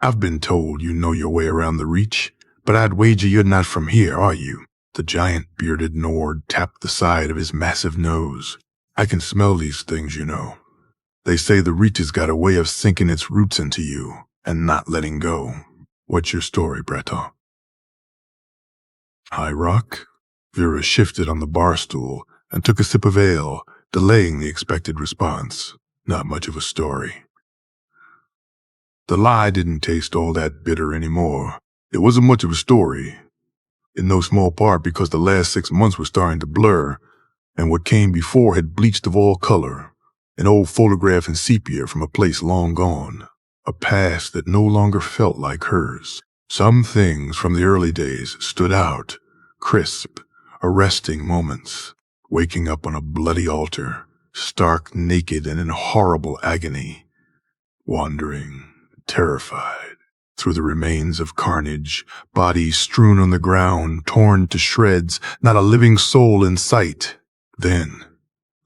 I've been told you know your way around the Reach, but I'd wager you're not from here, are you? The giant bearded Nord tapped the side of his massive nose. I can smell these things, you know. They say the Reach has got a way of sinking its roots into you and not letting go. What's your story, Breton? High Rock? Vera shifted on the bar stool and took a sip of ale, delaying the expected response. Not much of a story. The lie didn't taste all that bitter anymore. It wasn't much of a story, in no small part because the last 6 months were starting to blur, and what came before had bleached of all color, an old photograph in sepia from a place long gone, a past that no longer felt like hers. Some things from the early days stood out, crisp, arresting moments, waking up on a bloody altar, stark naked and in horrible agony, wandering, terrified, through the remains of carnage, bodies strewn on the ground, torn to shreds, not a living soul in sight. Then,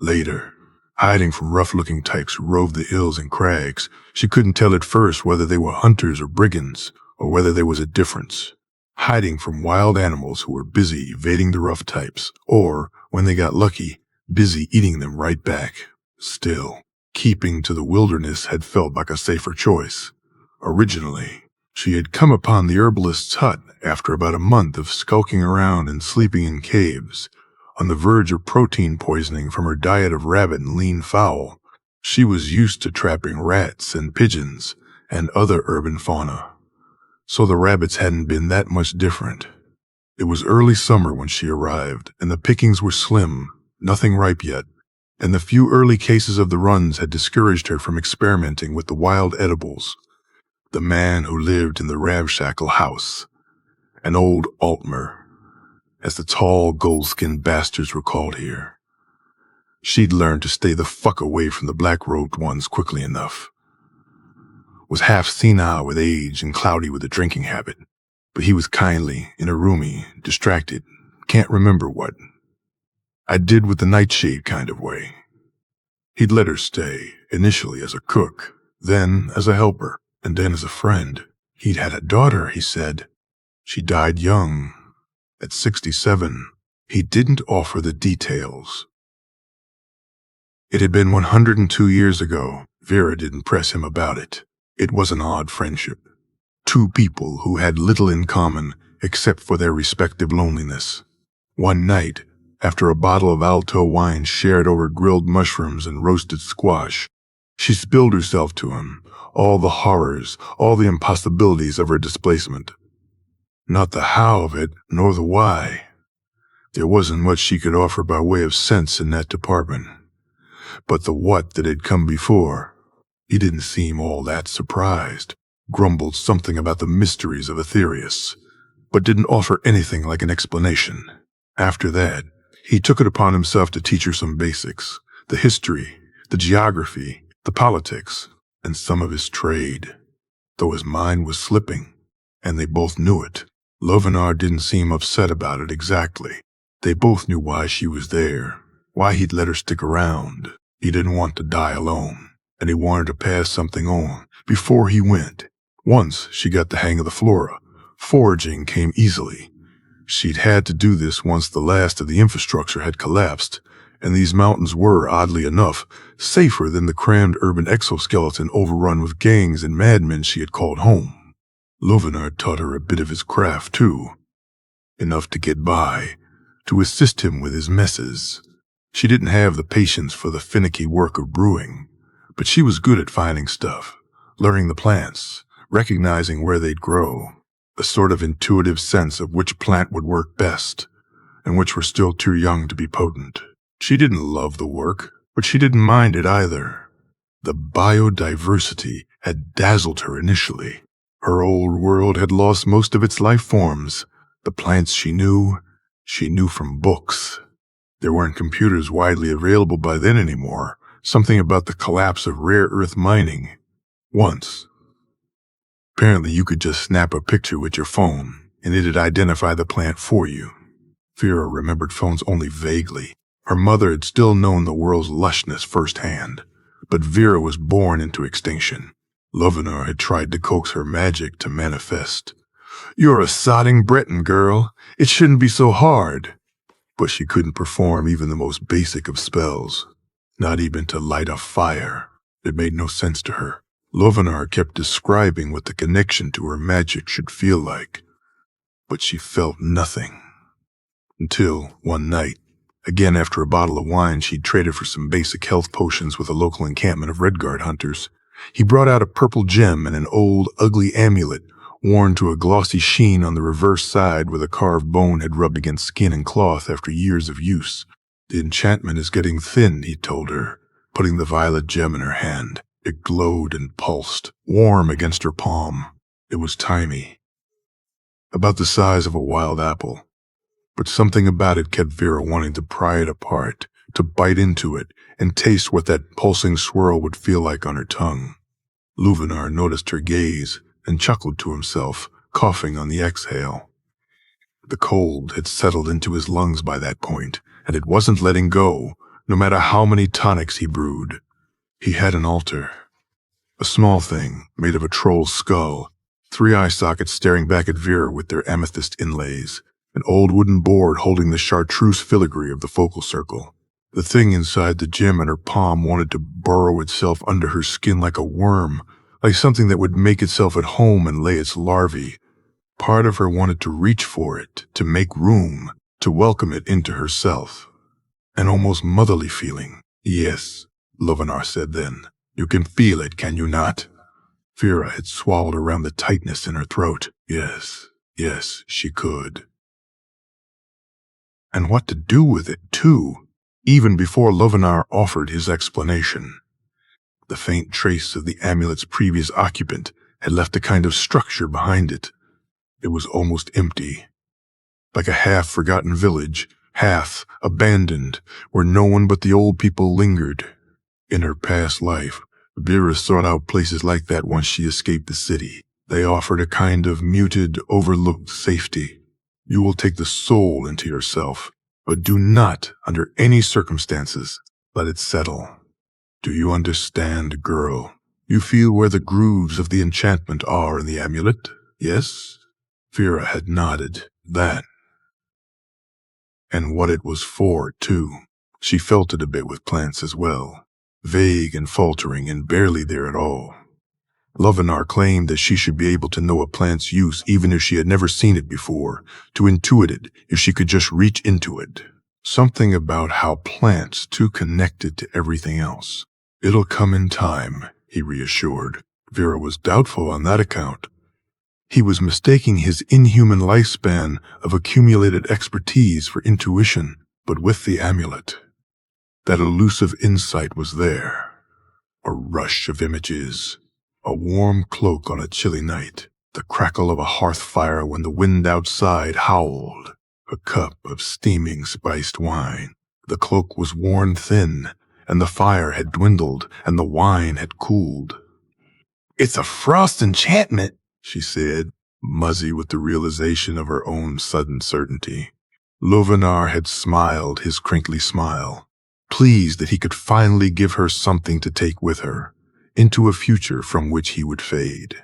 later, hiding from rough-looking types who roved the hills and crags, she couldn't tell at first whether they were hunters or brigands, or whether there was a difference. Hiding from wild animals who were busy evading the rough types, or, when they got lucky, busy eating them right back. Still, keeping to the wilderness had felt like a safer choice. Originally, she had come upon the herbalist's hut after about a month of skulking around and sleeping in caves, on the verge of protein poisoning from her diet of rabbit and lean fowl. She was used to trapping rats and pigeons and other urban fauna, so the rabbits hadn't been that much different. It was early summer when she arrived, and the pickings were slim, nothing ripe yet, and the few early cases of the runs had discouraged her from experimenting with the wild edibles. The man who lived in the ramshackle house, an old Altmer, as the tall, gold-skinned bastards were called here. She'd learned to stay the fuck away from the black-robed ones quickly enough. Was half senile with age and cloudy with a drinking habit, but he was kindly, in a roomy, distracted, can't remember what. I did with the nightshade kind of way. He'd let her stay, initially as a cook, then as a helper, and then as a friend. He'd had a daughter, he said. She died young, at 67. He didn't offer the details. It had been 102 years ago. Vera didn't press him about it. It was an odd friendship. Two people who had little in common except for their respective loneliness. One night, after a bottle of Alto wine shared over grilled mushrooms and roasted squash, she spilled herself to him, all the horrors, all the impossibilities of her displacement. Not the how of it, nor the why. There wasn't much she could offer by way of sense in that department. But the what that had come before, he didn't seem all that surprised, grumbled something about the mysteries of Aetherius, but didn't offer anything like an explanation. After that, he took it upon himself to teach her some basics, the history, the geography, the politics, and some of his trade, though his mind was slipping, and they both knew it. Lovenar didn't seem upset about it exactly. They both knew why she was there, why he'd let her stick around. He didn't want to die alone, and he wanted to pass something on before he went. Once she got the hang of the flora, foraging came easily. She'd had to do this once the last of the infrastructure had collapsed, and these mountains were, oddly enough, safer than the crammed urban exoskeleton overrun with gangs and madmen she had called home. Lovenar taught her a bit of his craft, too. Enough to get by, to assist him with his messes. She didn't have the patience for the finicky work of brewing, but she was good at finding stuff, learning the plants, recognizing where they'd grow, a sort of intuitive sense of which plant would work best, and which were still too young to be potent. She didn't love the work, but she didn't mind it either. The biodiversity had dazzled her initially. Her old world had lost most of its life forms. The plants she knew from books. There weren't computers widely available by then anymore. Something about the collapse of rare earth mining. Once. Apparently you could just snap a picture with your phone, and it'd identify the plant for you. Vera remembered phones only vaguely. Her mother had still known the world's lushness firsthand, but Vera was born into extinction. Lovenar had tried to coax her magic to manifest. "You're a sodding Breton, girl. It shouldn't be so hard." But she couldn't perform even the most basic of spells, not even to light a fire. It made no sense to her. Lovenar kept describing what the connection to her magic should feel like, but she felt nothing. Until, one night, again after a bottle of wine she'd traded for some basic health potions with a local encampment of Redguard hunters, he brought out a purple gem and an old, ugly amulet worn to a glossy sheen on the reverse side where the carved bone had rubbed against skin and cloth after years of use. "The enchantment is getting thin," he told her, putting the violet gem in her hand. It glowed and pulsed, warm against her palm. It was tiny, about the size of a wild apple, but something about it kept Vera wanting to pry it apart, to bite into it, and taste what that pulsing swirl would feel like on her tongue. Lovenar noticed her gaze and chuckled to himself, coughing on the exhale. The cold had settled into his lungs by that point, and it wasn't letting go, no matter how many tonics he brewed. He had an altar, a small thing made of a troll's skull, 3 eye sockets staring back at Vera with their amethyst inlays, an old wooden board holding the chartreuse filigree of the focal circle. The thing inside the gem in her palm wanted to burrow itself under her skin like a worm, like something that would make itself at home and lay its larvae. Part of her wanted to reach for it, to make room, to welcome it into herself. An almost motherly feeling. "Yes," Lovenar said then. "You can feel it, can you not?" Vera had swallowed around the tightness in her throat. Yes, she could. And what to do with it, too, even before Lovenar offered his explanation. The faint trace of the amulet's previous occupant had left a kind of structure behind it. It was almost empty, like a half-forgotten village, half abandoned, where no one but the old people lingered. In her past life, Vera sought out places like that once she escaped the city. They offered a kind of muted, overlooked safety. You will take the soul into yourself, but do not, under any circumstances, let it settle. Do you understand, girl? You feel where the grooves of the enchantment are in the amulet, yes? Vera had nodded. That. And what it was for, too. She felt it a bit with plants as well. Vague and faltering and barely there at all. Lovenar claimed that she should be able to know a plant's use even if she had never seen it before, to intuit it if she could just reach into it. Something about how plants too connected to everything else. "It'll come in time," he reassured. Vera was doubtful on that account. He was mistaking his inhuman lifespan of accumulated expertise for intuition, but with the amulet. That elusive insight was there. A rush of images. A warm cloak on a chilly night. The crackle of a hearth fire when the wind outside howled. A cup of steaming spiced wine. The cloak was worn thin, and the fire had dwindled, and the wine had cooled. "It's a frost enchantment," she said, muzzy with the realization of her own sudden certainty. Lovenar had smiled his crinkly smile, pleased that he could finally give her something to take with her, into a future from which he would fade.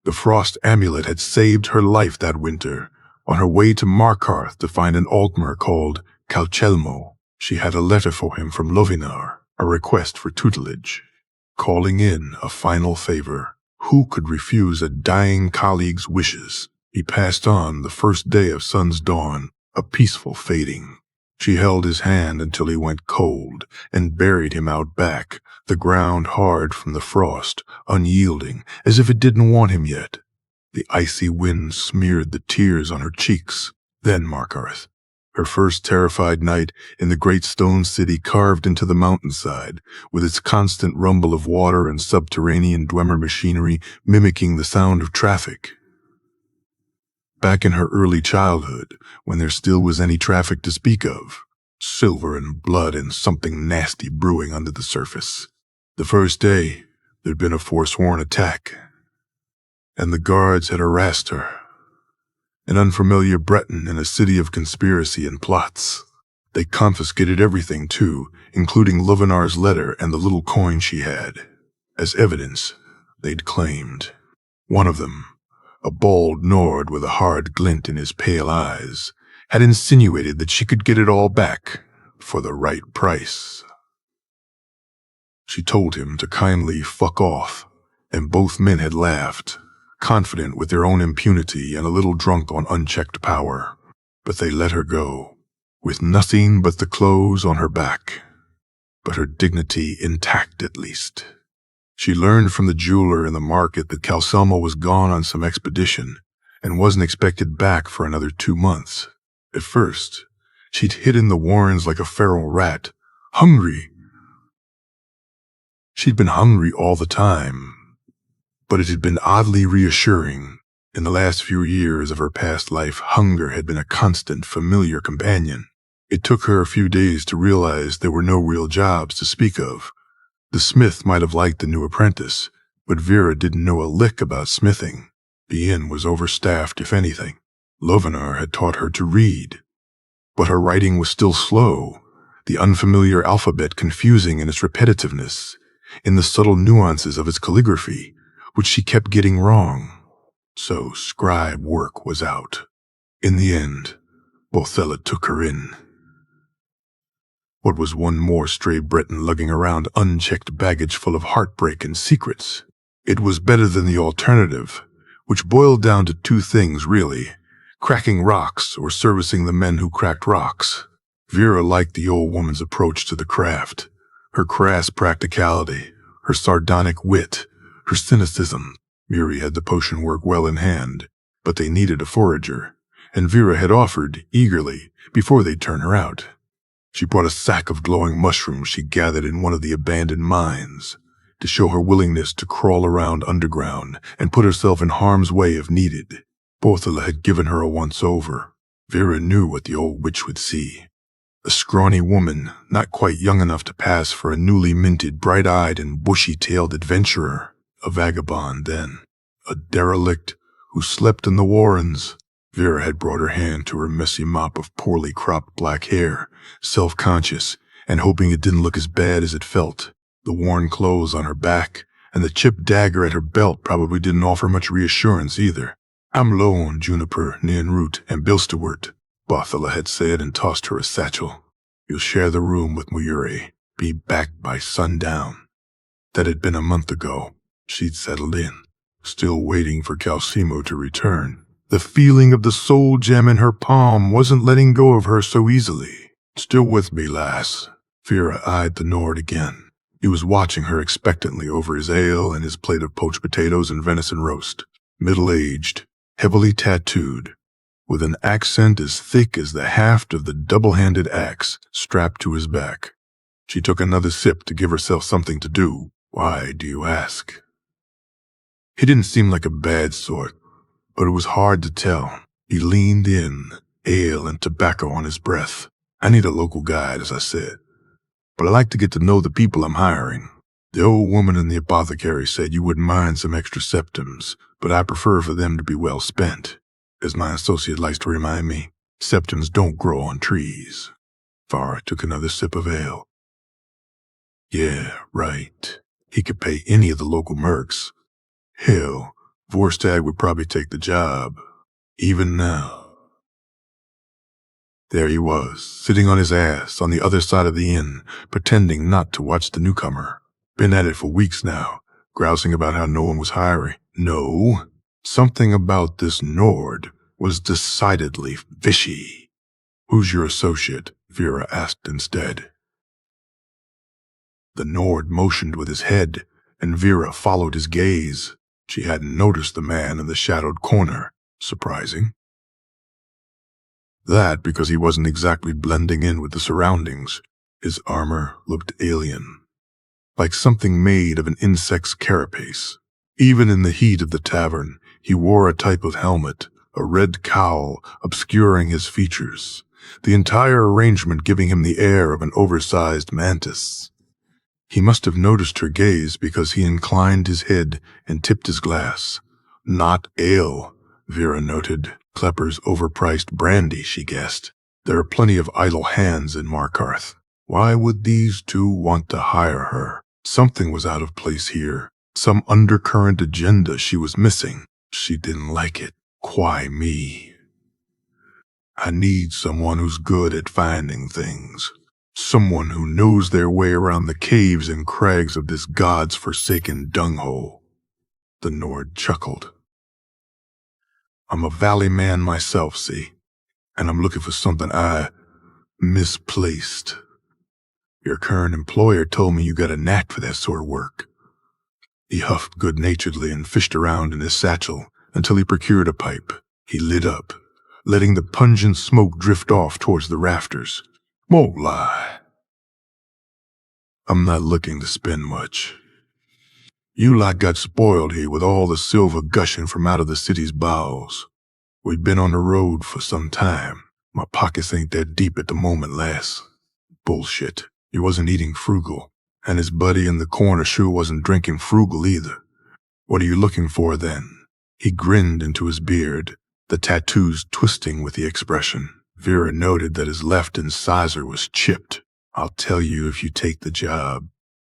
The frost amulet had saved her life that winter. On her way to Markarth to find an Altmer called Calcelmo, she had a letter for him from Lovenar, a request for tutelage, calling in a final favor. Who could refuse a dying colleague's wishes? He passed on the first day of sun's dawn, a peaceful fading. She held his hand until he went cold and buried him out back, the ground hard from the frost, unyielding, as if it didn't want him yet. The icy wind smeared the tears on her cheeks. Then Markarth, her first terrified night in the great stone city carved into the mountainside, with its constant rumble of water and subterranean Dwemer machinery mimicking the sound of traffic. Back in her early childhood, when there still was any traffic to speak of, silver and blood and something nasty brewing under the surface. The first day, there'd been a forsworn attack, and the guards had harassed her. An unfamiliar Breton in a city of conspiracy and plots. They confiscated everything, too, including Lovenar's letter and the little coin she had. As evidence, they'd claimed. One of them, a bald Nord with a hard glint in his pale eyes, had insinuated that she could get it all back for the right price. She told him to kindly fuck off, and both men had laughed, confident with their own impunity and a little drunk on unchecked power. But they let her go, with nothing but the clothes on her back, but her dignity intact at least. She learned from the jeweler in the market that Calselmo was gone on some expedition and wasn't expected back for another 2 months. At first, she'd hidden the warrens like a feral rat, hungry. She'd been hungry all the time, but it had been oddly reassuring. In the last few years of her past life, hunger had been a constant, familiar companion. It took her a few days to realize there were no real jobs to speak of. The smith might have liked the new apprentice, but Vera didn't know a lick about smithing. The inn was overstaffed, if anything. Lovenar had taught her to read, but her writing was still slow, the unfamiliar alphabet confusing in its repetitiveness, in the subtle nuances of its calligraphy, which she kept getting wrong. So scribe work was out. In the end, Bothella took her in. What was one more stray Breton lugging around unchecked baggage full of heartbreak and secrets? It was better than the alternative, which boiled down to 2 things really: cracking rocks or servicing the men who cracked rocks. Vera liked the old woman's approach to the craft, her crass practicality, her sardonic wit, her cynicism. Miri had the potion work well in hand, but they needed a forager, and Vera had offered, eagerly, before they'd turn her out. She brought a sack of glowing mushrooms she gathered in one of the abandoned mines, to show her willingness to crawl around underground and put herself in harm's way if needed. Bothella had given her a once-over. Vera knew what the old witch would see. A scrawny woman, not quite young enough to pass for a newly minted, bright-eyed and bushy-tailed adventurer. A vagabond, then. A derelict who slept in the warrens. Vera had brought her hand to her messy mop of poorly cropped black hair, self-conscious, and hoping it didn't look as bad as it felt. The worn clothes on her back and the chipped dagger at her belt probably didn't offer much reassurance either. "I'm low on juniper, neanroot, and bilsterwort," Bothella had said and tossed her a satchel. "You'll share the room with Muyuri. Be back by sundown." That had been a month ago. She'd settled in, still waiting for Calsimo to return. The feeling of the soul gem in her palm wasn't letting go of her so easily. "Still with me, lass?" Vera eyed the Nord again. He was watching her expectantly over his ale and his plate of poached potatoes and venison roast. Middle-aged, heavily tattooed, with an accent as thick as the haft of the double-handed axe strapped to his back. She took another sip to give herself something to do. "Why, do you ask?" He didn't seem like a bad sort, but it was hard to tell. He leaned in, ale and tobacco on his breath. "I need a local guide, as I said, but I like to get to know the people I'm hiring. The old woman in the apothecary said you wouldn't mind some extra septums, but I prefer for them to be well spent. As my associate likes to remind me, septums don't grow on trees." Farah took another sip of ale. Yeah, right. He could pay any of the local mercs. Hell, Vorstag would probably take the job, even now. There he was, sitting on his ass on the other side of the inn, pretending not to watch the newcomer. Been at it for weeks now, grousing about how no one was hiring. No, something about this Nord was decidedly fishy. "Who's your associate?" Vera asked instead. The Nord motioned with his head, and Vera followed his gaze. She hadn't noticed the man in the shadowed corner. Surprising. That because he wasn't exactly blending in with the surroundings. His armor looked alien, like something made of an insect's carapace. Even in the heat of the tavern, he wore a type of helmet, a red cowl obscuring his features, the entire arrangement giving him the air of an oversized mantis. He must have noticed her gaze because he inclined his head and tipped his glass. Not ale, Vera noted. Klepper's overpriced brandy, she guessed. There are plenty of idle hands in Markarth. Why would these two want to hire her? Something was out of place here. Some undercurrent agenda she was missing. She didn't like it. Why me? I need someone who's good at finding things. Someone who knows their way around the caves and crags of this God's forsaken dunghole. The Nord chuckled. I'm a valley man myself, see, and I'm looking for something I misplaced. Your current employer told me you got a knack for that sort of work. He huffed good-naturedly and fished around in his satchel until he procured a pipe. He lit up, letting the pungent smoke drift off towards the rafters. Won't lie. I'm not looking to spend much. You lot got spoiled here with all the silver gushing from out of the city's bowels. We've been on the road for some time. My pockets ain't that deep at the moment, lass. Bullshit. He wasn't eating frugal, and his buddy in the corner sure wasn't drinking frugal either. What are you looking for then? He grinned into his beard, the tattoos twisting with the expression. Vera noted that his left incisor was chipped. I'll tell you if you take the job.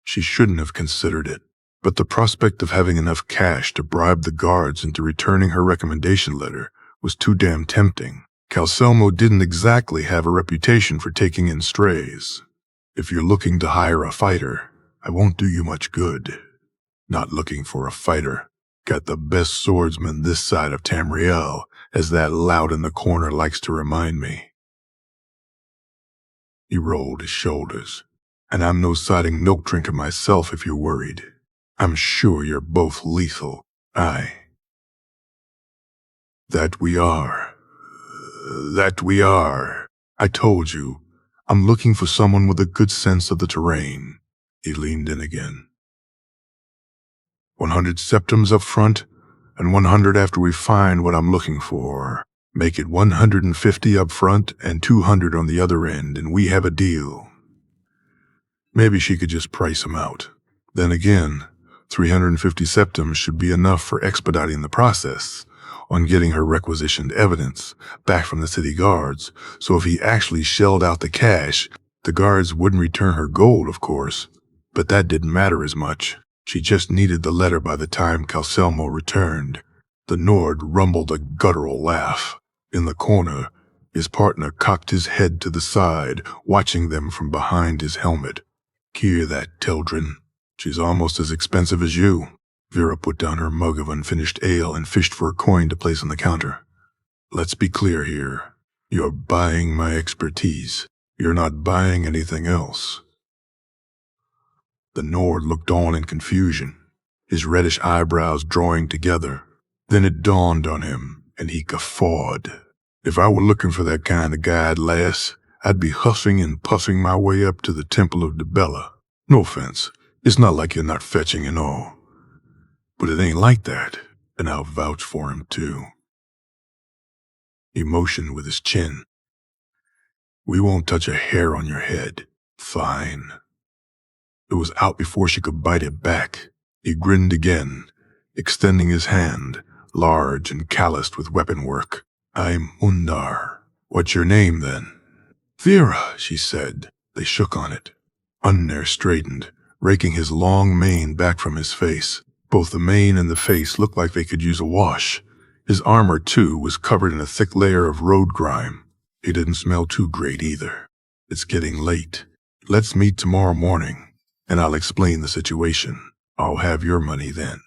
She shouldn't have considered it, but the prospect of having enough cash to bribe the guards into returning her recommendation letter was too damn tempting. Calselmo didn't exactly have a reputation for taking in strays. If you're looking to hire a fighter, I won't do you much good. Not looking for a fighter. Got the best swordsman this side of Tamriel, as that lout in the corner likes to remind me. He rolled his shoulders. And I'm no siding milk drinker myself if you're worried. I'm sure you're both lethal. Aye. That we are. I told you, I'm looking for someone with a good sense of the terrain. He leaned in again. 100 septums up front, and 100 after we find what I'm looking for. Make it 150 up front and 200 on the other end, and we have a deal. Maybe she could just price him out. Then again, 350 septums should be enough for expediting the process on getting her requisitioned evidence back from the city guards, so if he actually shelled out the cash, the guards wouldn't return her gold, of course, but that didn't matter as much. She just needed the letter by the time Calselmo returned. The Nord rumbled a guttural laugh. In the corner, his partner cocked his head to the side, watching them from behind his helmet. Hear that, Teldrin? She's almost as expensive as you. Vera put down her mug of unfinished ale and fished for a coin to place on the counter. Let's be clear here. You're buying my expertise. You're not buying anything else. The Nord looked on in confusion, his reddish eyebrows drawing together. Then it dawned on him, and he guffawed. If I were looking for that kind of guide, lass, I'd be huffing and puffing my way up to the Temple of Dibella. No offense, it's not like you're not fetching and all. But it ain't like that, and I'll vouch for him too. He motioned with his chin. We won't touch a hair on your head. Fine. It was out before she could bite it back. He grinned again, extending his hand, large and calloused with weapon work. I'm Undar. What's your name, then? Vera, she said. They shook on it. Unner straightened, raking his long mane back from his face. Both the mane and the face looked like they could use a wash. His armor, too, was covered in a thick layer of road grime. He didn't smell too great either. It's getting late. Let's meet tomorrow morning, and I'll explain the situation. I'll have your money then.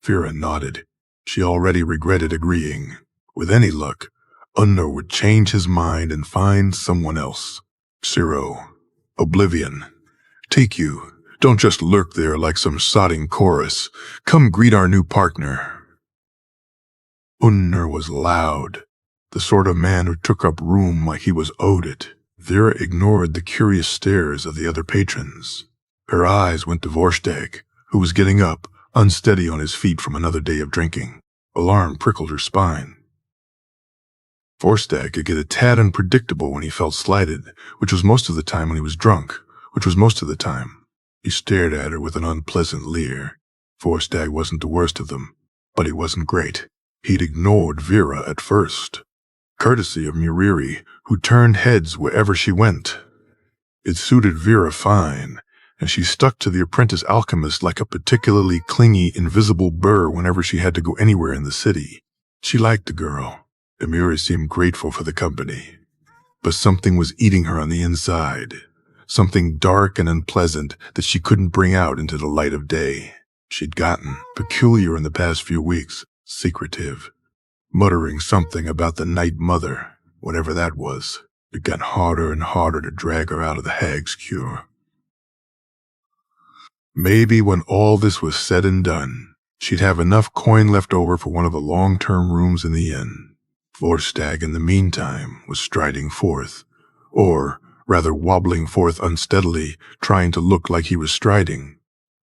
Vera nodded. She already regretted agreeing. With any luck, Unner would change his mind and find someone else. Ciro, Oblivion, take you. Don't just lurk there like some sodding chorus. Come greet our new partner. Unner was loud, the sort of man who took up room like he was owed it. Vera ignored the curious stares of the other patrons. Her eyes went to Vorstag, who was getting up, unsteady on his feet from another day of drinking. Alarm prickled her spine. Vorstag could get a tad unpredictable when he felt slighted, which was most of the time when he was drunk, He stared at her with an unpleasant leer. Vorstag wasn't the worst of them, but he wasn't great. He'd ignored Vera at first. Courtesy of Muriri, who turned heads wherever she went. It suited Vera fine, and she stuck to the apprentice alchemist like a particularly clingy, invisible burr whenever she had to go anywhere in the city. She liked the girl. Amira seemed grateful for the company. But something was eating her on the inside. Something dark and unpleasant that she couldn't bring out into the light of day. She'd gotten peculiar in the past few weeks, secretive, muttering something about the Night Mother, whatever that was. It got harder and harder to drag her out of the hag's cure. Maybe when all this was said and done, she'd have enough coin left over for one of the long-term rooms in the inn. Vorstag, in the meantime, was striding forth, or rather wobbling forth unsteadily, trying to look like he was striding.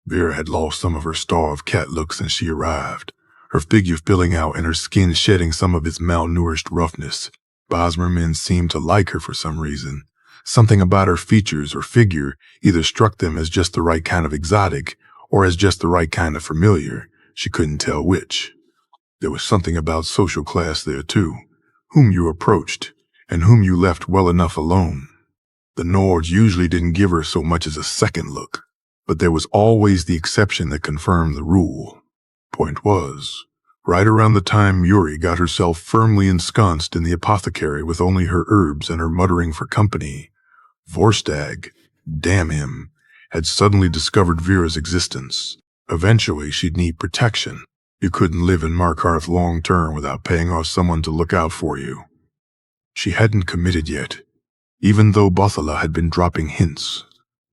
Vera had lost some of her star of cat look since she arrived, her figure filling out and her skin shedding some of its malnourished roughness. Bosmer men seemed to like her for some reason. Something about her features or figure either struck them as just the right kind of exotic or as just the right kind of familiar. She couldn't tell which. There was something about social class there too, whom you approached and whom you left well enough alone. The Nords usually didn't give her so much as a second look, but there was always the exception that confirmed the rule. Point was, right around the time Yuri got herself firmly ensconced in the apothecary with only her herbs and her muttering for company, Vorstag, damn him, had suddenly discovered Vera's existence. Eventually, she'd need protection. You couldn't live in Markarth long-term without paying off someone to look out for you. She hadn't committed yet, even though Bothala had been dropping hints.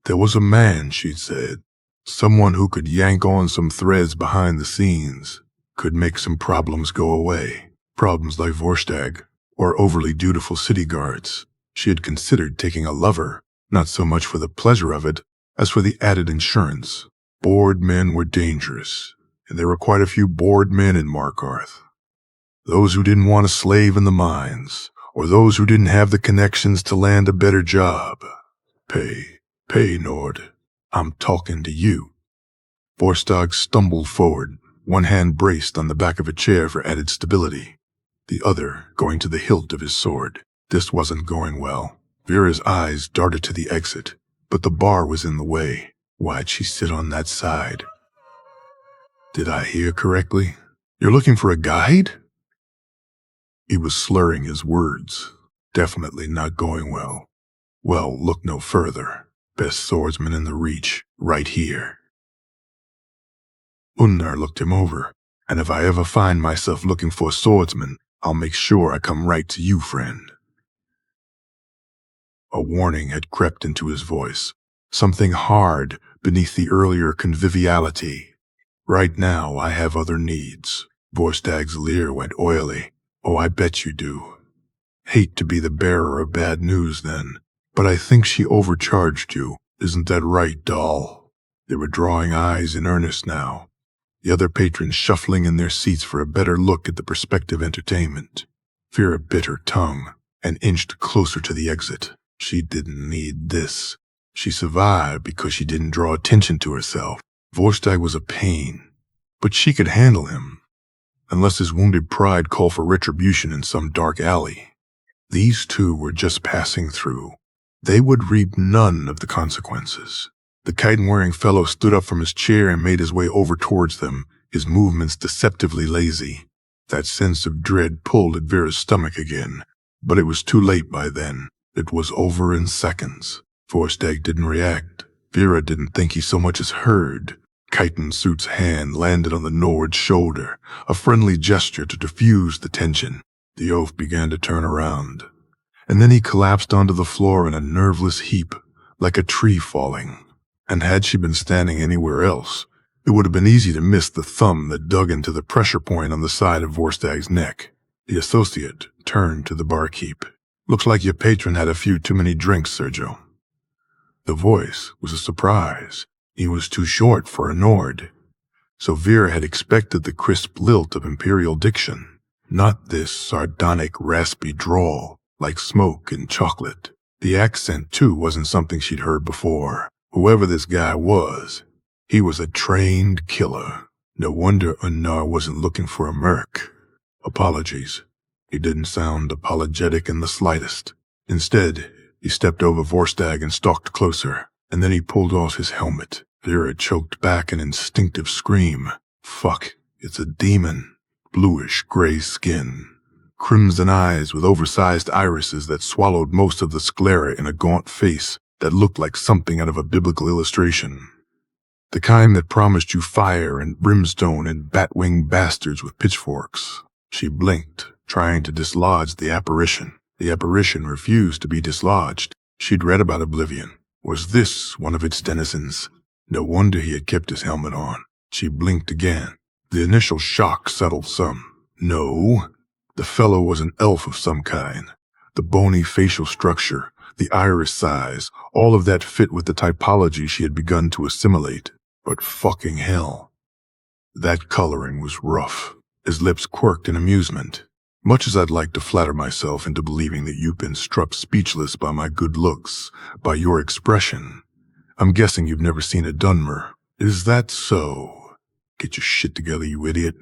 There was a man, she'd said, someone who could yank on some threads behind the scenes, could make some problems go away. Problems like Vorstag, or overly dutiful city guards. She had considered taking a lover, not so much for the pleasure of it, as for the added insurance. Bored men were dangerous, and there were quite a few bored men in Markarth. Those who didn't want to slave in the mines, or those who didn't have the connections to land a better job. Pay, Nord. I'm talking to you. Vorstag stumbled forward, one hand braced on the back of a chair for added stability, the other going to the hilt of his sword. This wasn't going well. Vera's eyes darted to the exit, but the bar was in the way. Why'd she sit on that side? Did I hear correctly? You're looking for a guide? He was slurring his words. Definitely not going well. Well, look no further. Best swordsman in the Reach, right here. Unnar looked him over, and if I ever find myself looking for a swordsman, I'll make sure I come right to you, friend. A warning had crept into his voice, something hard beneath the earlier conviviality. Right now, I have other needs. Vorstag's leer went oily. Oh, I bet you do. Hate to be the bearer of bad news then, but I think she overcharged you. Isn't that right, doll? They were drawing eyes in earnest now, the other patrons shuffling in their seats for a better look at the prospective entertainment. Vera bit her tongue and inched closer to the exit. She didn't need this. She survived because she didn't draw attention to herself. Vorstag was a pain, but she could handle him, unless his wounded pride called for retribution in some dark alley. These two were just passing through. They would reap none of the consequences. The chitin-wearing fellow stood up from his chair and made his way over towards them, his movements deceptively lazy. That sense of dread pulled at Vera's stomach again, but it was too late by then. It was over in seconds. Vorstag didn't react. Vera didn't think he so much as heard. Chitin Suit's hand landed on the Nord's shoulder, a friendly gesture to diffuse the tension. The oaf began to turn around, and then he collapsed onto the floor in a nerveless heap, like a tree falling. And had she been standing anywhere else, it would have been easy to miss the thumb that dug into the pressure point on the side of Vorstag's neck. The associate turned to the barkeep. Looks like your patron had a few too many drinks, Sergio. The voice was a surprise. He was too short for a Nord, so Vera had expected the crisp lilt of imperial diction, not this sardonic, raspy drawl, like smoke and chocolate. The accent, too, wasn't something she'd heard before. Whoever this guy was, he was a trained killer. No wonder Unnar wasn't looking for a merc. Apologies. He didn't sound apologetic in the slightest. Instead, he stepped over Vorstag and stalked closer. And then he pulled off his helmet. Vera choked back an instinctive scream. Fuck, it's a demon. Bluish gray skin. Crimson eyes with oversized irises that swallowed most of the sclera in a gaunt face that looked like something out of a biblical illustration. The kind that promised you fire and brimstone and bat-winged bastards with pitchforks. She blinked, trying to dislodge the apparition. The apparition refused to be dislodged. She'd read about Oblivion. Was this one of its denizens? No wonder he had kept his helmet on. She blinked again. The initial shock settled some. No, the fellow was an elf of some kind. The bony facial structure, the iris size, all of that fit with the typology she had begun to assimilate. But fucking hell. That coloring was rough. His lips quirked in amusement. Much as I'd like to flatter myself into believing that you've been struck speechless by my good looks, by your expression, I'm guessing you've never seen a Dunmer. Is that so? Get your shit together, you idiot.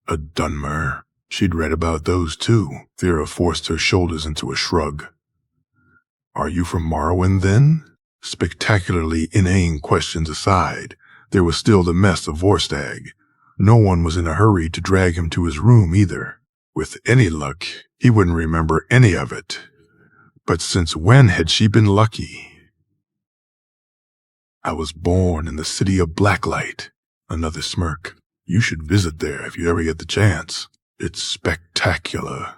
A Dunmer. She'd read about those too. Vera forced her shoulders into a shrug. Are you from Morrowind then? Spectacularly inane questions aside, there was still the mess of Vorstag. No one was in a hurry to drag him to his room either. With any luck, he wouldn't remember any of it. But since when had she been lucky? I was born in the city of Blacklight. Another smirk. You should visit there if you ever get the chance. It's spectacular.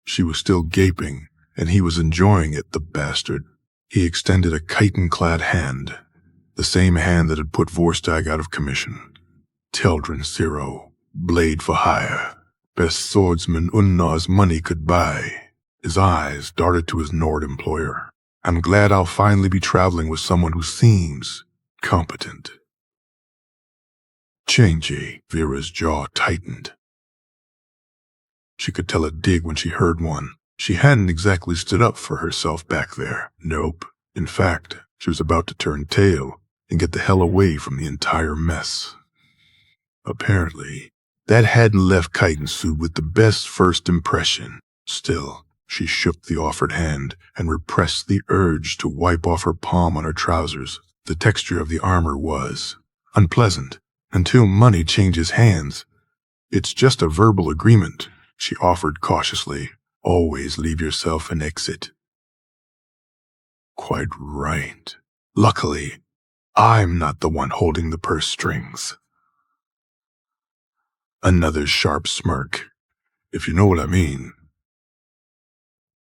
She was still gaping, and he was enjoying it, the bastard. He extended a chitin-clad hand, the same hand that had put Vorstag out of commission. Teldrin Ciro, blade for hire. Best swordsman Unnar's money could buy. His eyes darted to his Nord employer. I'm glad I'll finally be traveling with someone who seems competent. Changey, Vera's jaw tightened. She could tell a dig when she heard one. She hadn't exactly stood up for herself back there. Nope. In fact, she was about to turn tail and get the hell away from the entire mess. Apparently, that hadn't left Chitin-Su with the best first impression. Still, she shook the offered hand and repressed the urge to wipe off her palm on her trousers. The texture of the armor was unpleasant until money changes hands. It's just a verbal agreement, she offered cautiously. Always leave yourself an exit. Quite right. Luckily, I'm not the one holding the purse strings. Another sharp smirk. If you know what I mean.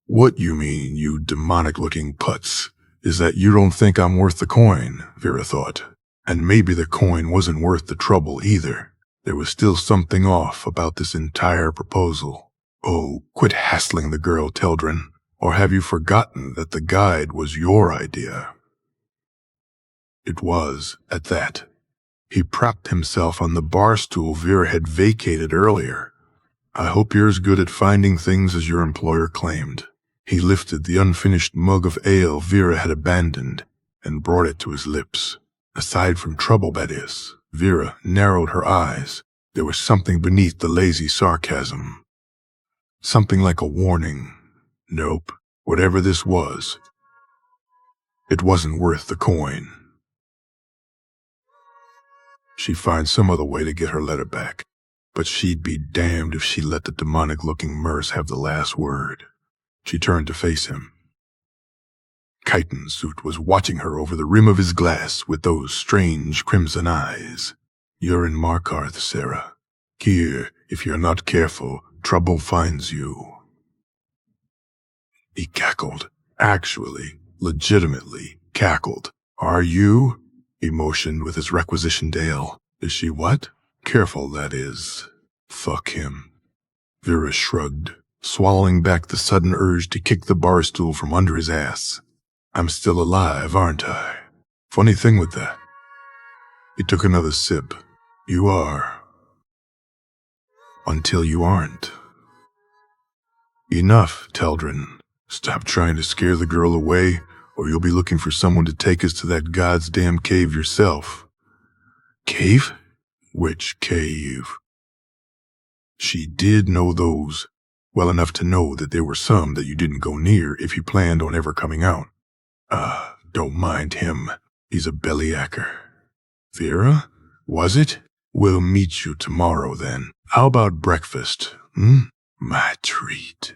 What you mean, you demonic-looking putz, is that you don't think I'm worth the coin, Vera thought. And maybe the coin wasn't worth the trouble either. There was still something off about this entire proposal. Oh, quit hassling the girl, Teldrin. Or have you forgotten that the guide was your idea? It was, at that. He propped himself on the bar stool Vera had vacated earlier. I hope you're as good at finding things as your employer claimed. He lifted the unfinished mug of ale Vera had abandoned and brought it to his lips. Aside from trouble, that is. Vera narrowed her eyes. There was something beneath the lazy sarcasm. Something like a warning. Nope. Whatever this was, it wasn't worth the coin. She'd find some other way to get her letter back, but she'd be damned if she let the demonic-looking Merce have the last word. She turned to face him. Chitin-Su was watching her over the rim of his glass with those strange crimson eyes. You're in Markarth, Sarah. Here, if you're not careful, trouble finds you. He cackled. Actually, legitimately cackled. Are you? He motioned with his requisitioned ale. Is she what? Careful, that is. Fuck him. Vera shrugged, swallowing back the sudden urge to kick the bar stool from under his ass. I'm still alive, aren't I? Funny thing with that. He took another sip. You are. Until you aren't. Enough, Teldrin. Stop trying to scare the girl away, or you'll be looking for someone to take us to that God's damn cave yourself. Cave? Which cave? She did know those, well enough to know that there were some that you didn't go near if you planned on ever coming out. Don't mind him. He's a bellyacher. Vera? Was it? We'll meet you tomorrow then. How about breakfast? My treat.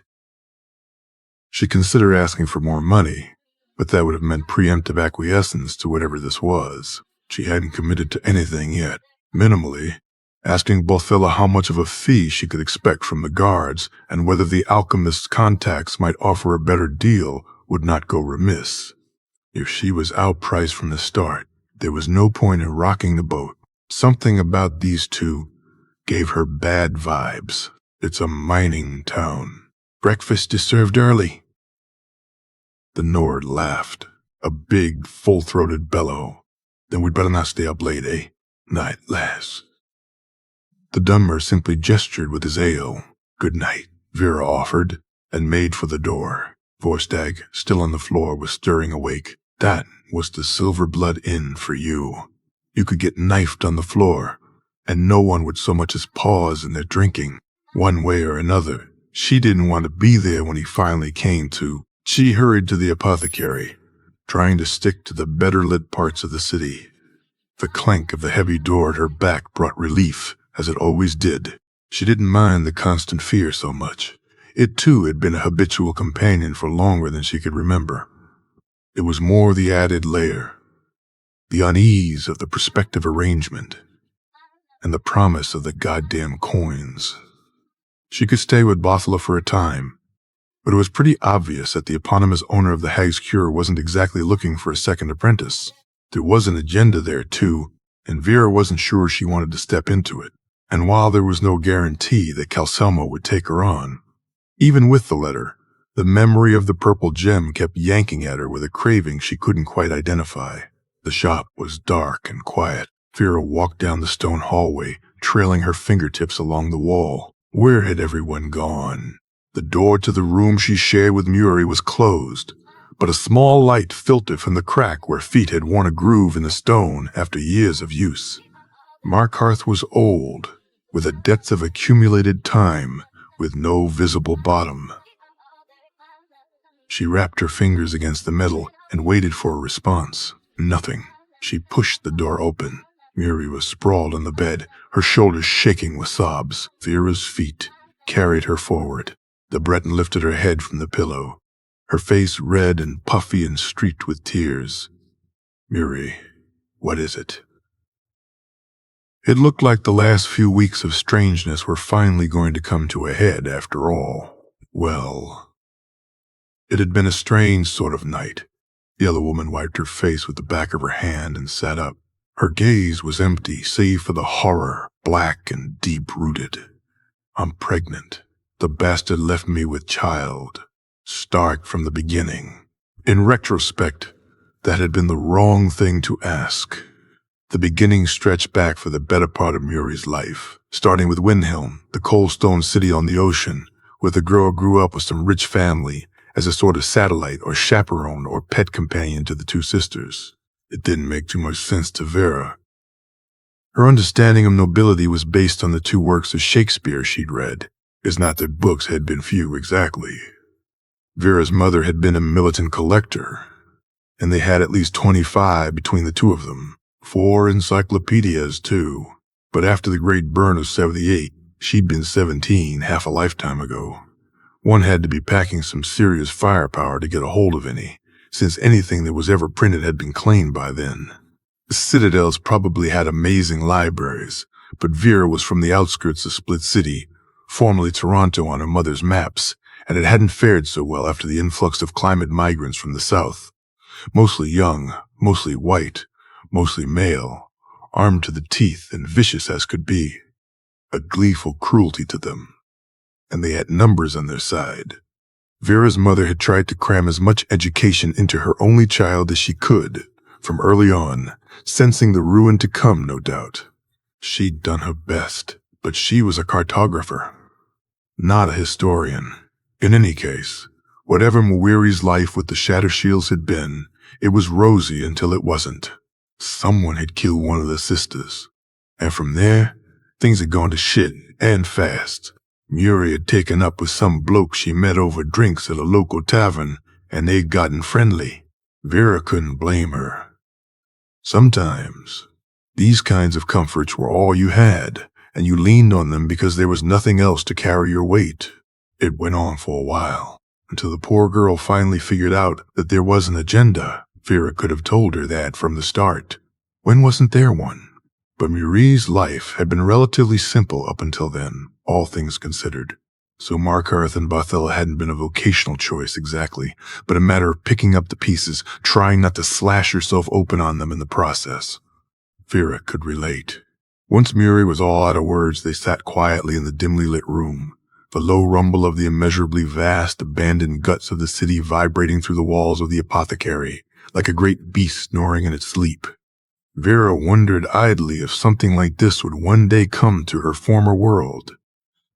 She considered asking for more money, but that would have meant preemptive acquiescence to whatever this was. She hadn't committed to anything yet. Minimally, asking Bothilla how much of a fee she could expect from the guards and whether the alchemist's contacts might offer a better deal would not go remiss. If she was outpriced from the start, there was no point in rocking the boat. Something about these two gave her bad vibes. It's a mining town. Breakfast is served early. The Nord laughed, a big, full-throated bellow. Then we'd better not stay up late, eh? Night, lass. The Dunmer simply gestured with his ale. Good night, Vera offered, and made for the door. Vorstag, still on the floor, was stirring awake. That was the Silver Blood Inn for you. You could get knifed on the floor, and no one would so much as pause in their drinking. One way or another, she didn't want to be there when he finally came to. She hurried to the apothecary, trying to stick to the better-lit parts of the city. The clank of the heavy door at her back brought relief, as it always did. She didn't mind the constant fear so much. It, too, had been a habitual companion for longer than she could remember. It was more the added layer, the unease of the prospective arrangement, and the promise of the goddamn coins. She could stay with Bothilla for a time, but it was pretty obvious that the eponymous owner of the Hag's Cure wasn't exactly looking for a second apprentice. There was an agenda there, too, and Vera wasn't sure she wanted to step into it. And while there was no guarantee that Calcelmo would take her on, even with the letter, the memory of the purple gem kept yanking at her with a craving she couldn't quite identify. The shop was dark and quiet. Vera walked down the stone hallway, trailing her fingertips along the wall. Where had everyone gone? The door to the room she shared with Muri was closed, but a small light filtered from the crack where feet had worn a groove in the stone after years of use. Markarth was old, with a depth of accumulated time, with no visible bottom. She rapped her fingers against the metal and waited for a response. Nothing. She pushed the door open. Muri was sprawled on the bed, her shoulders shaking with sobs. Vera's feet carried her forward. The Breton lifted her head from the pillow, her face red and puffy and streaked with tears. Muri, what is it? It looked like the last few weeks of strangeness were finally going to come to a head after all. Well, it had been a strange sort of night. The other woman wiped her face with the back of her hand and sat up. Her gaze was empty, save for the horror, black and deep-rooted. I'm pregnant. The bastard left me with child. Stark from the beginning. In retrospect, that had been the wrong thing to ask. The beginning stretched back for the better part of Muri's life, starting with Windhelm, the coalstone city on the ocean, where the girl grew up with some rich family as a sort of satellite or chaperone or pet companion to the two sisters. It didn't make too much sense to Vera. Her understanding of nobility was based on the two works of Shakespeare she'd read. It's not that books had been few exactly. Vera's mother had been a militant collector, and they had at least 25 between the two of them. 4 encyclopedias, too. But after the Great Burn of 78, she'd been 17 half a lifetime ago. One had to be packing some serious firepower to get a hold of any, since anything that was ever printed had been claimed by then. The Citadels probably had amazing libraries, but Vera was from the outskirts of Split City, formerly Toronto on her mother's maps, and it hadn't fared so well after the influx of climate migrants from the south. Mostly young, mostly white, mostly male, armed to the teeth and vicious as could be. A gleeful cruelty to them. And they had numbers on their side. Vera's mother had tried to cram as much education into her only child as she could, from early on, sensing the ruin to come, no doubt. She'd done her best, but she was a cartographer, not a historian. In any case, whatever Mwiri's life with the Shatter Shields had been, it was rosy until it wasn't. Someone had killed one of the sisters, and from there, things had gone to shit, and fast. Muri had taken up with some bloke she met over drinks at a local tavern, and they'd gotten friendly. Vera couldn't blame her. Sometimes, these kinds of comforts were all you had, and you leaned on them because there was nothing else to carry your weight. It went on for a while, until the poor girl finally figured out that there was an agenda. Vera could have told her that from the start. When wasn't there one? But Murie's life had been relatively simple up until then, all things considered. So Markarth and Barthella hadn't been a vocational choice exactly, but a matter of picking up the pieces, trying not to slash yourself open on them in the process. Vera could relate. Once Murie was all out of words, they sat quietly in the dimly lit room, the low rumble of the immeasurably vast, abandoned guts of the city vibrating through the walls of the apothecary, like a great beast snoring in its sleep. Vera wondered idly if something like this would one day come to her former world.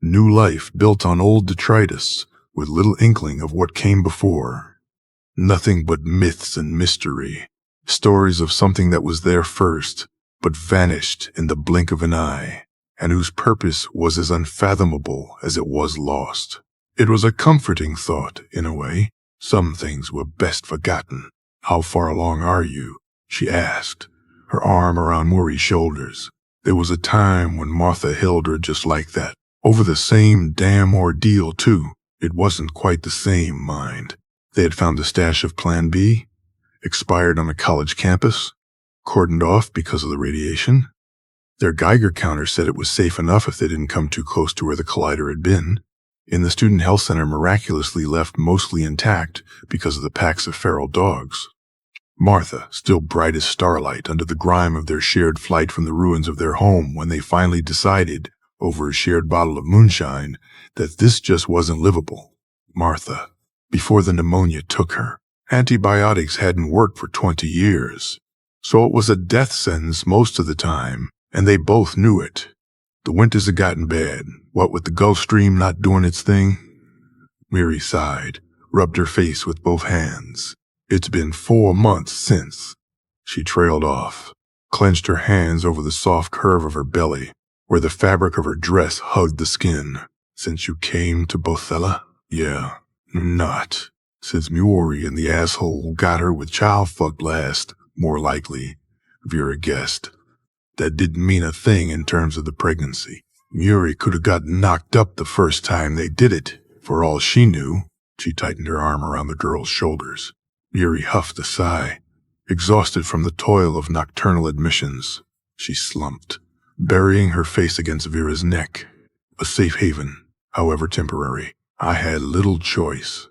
New life built on old detritus, with little inkling of what came before. Nothing but myths and mystery, stories of something that was there first, but vanished in the blink of an eye, and whose purpose was as unfathomable as it was lost. It was a comforting thought, in a way. Some things were best forgotten. "How far along are you?" she asked, her arm around Murie's shoulders. There was a time when Martha held her just like that. Over the same damn ordeal, too. It wasn't quite the same, mind. They had found a stash of Plan B, expired on a college campus, cordoned off because of the radiation. Their Geiger counter said it was safe enough if they didn't come too close to where the collider had been. In the student health center miraculously left mostly intact because of the packs of feral dogs. Martha, still bright as starlight under the grime of their shared flight from the ruins of their home when they finally decided, over a shared bottle of moonshine, that this just wasn't livable. Martha, before the pneumonia took her, antibiotics hadn't worked for 20 years. So it was a death sentence most of the time, and they both knew it. The winters had gotten bad, what with the Gulf Stream not doing its thing. Murie sighed, rubbed her face with both hands. It's been 4 months since. She trailed off, clenched her hands over the soft curve of her belly, where the fabric of her dress hugged the skin. "Since you came to Bothella?" "Yeah, not. Since Murie and the asshole got her with child fuck last, more likely," Vera guessed. That didn't mean a thing in terms of the pregnancy. Murie could have gotten knocked up the first time they did it, for all she knew. She tightened her arm around the girl's shoulders. Murie huffed a sigh, exhausted from the toil of nocturnal admissions. She slumped, burying her face against Vera's neck. A safe haven, however temporary. I had little choice.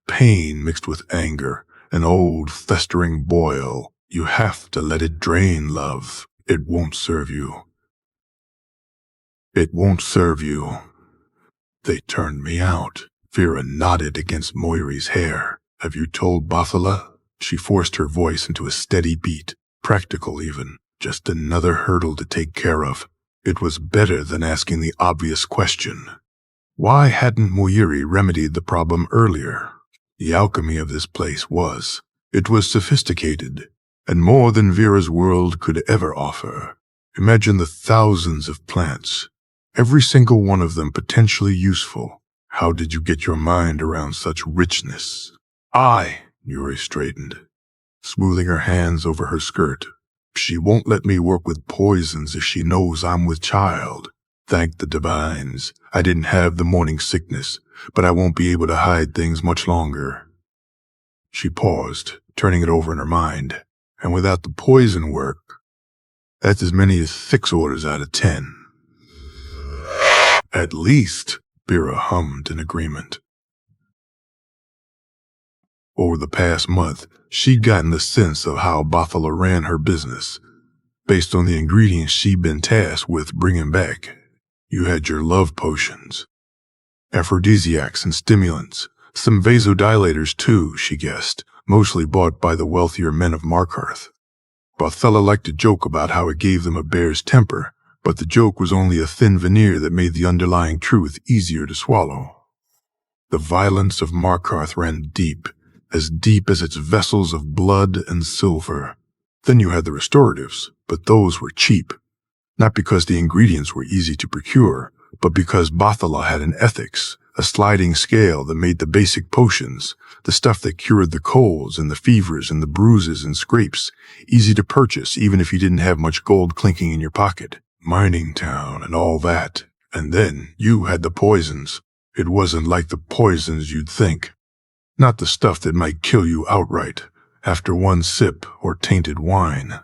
Pain mixed with anger, an old, festering boil. You have to let it drain, love. It won't serve you. It won't serve you. They turned me out. Vera nodded against Murie's hair. Have you told Bothella? She forced her voice into a steady beat, practical even. Just another hurdle to take care of. It was better than asking the obvious question. Why hadn't Muiri remedied the problem earlier? The alchemy of this place was. It was sophisticated, and more than Vera's world could ever offer. Imagine the thousands of plants, every single one of them potentially useful. How did you get your mind around such richness? Muiri straightened, smoothing her hands over her skirt. She won't let me work with poisons if she knows I'm with child. Thank the divines, I didn't have the morning sickness, but I won't be able to hide things much longer. She paused, turning it over in her mind. And without the poison work, that's as many as 6 orders out of 10. At least, Vera hummed in agreement. Over the past month, she'd gotten the sense of how Bothella ran her business, based on the ingredients she'd been tasked with bringing back. You had your love potions, aphrodisiacs and stimulants, some vasodilators too, she guessed, mostly bought by the wealthier men of Markarth. Bothella liked to joke about how it gave them a bear's temper, but the joke was only a thin veneer that made the underlying truth easier to swallow. The violence of Markarth ran deep as its vessels of blood and silver. Then you had the restoratives, but those were cheap. Not because the ingredients were easy to procure, but because Bothella had an ethics, a sliding scale that made the basic potions, the stuff that cured the colds and the fevers and the bruises and scrapes, easy to purchase even if you didn't have much gold clinking in your pocket. Mining town and all that. And then you had the poisons. It wasn't like the poisons you'd think. Not the stuff that might kill you outright after one sip or tainted wine.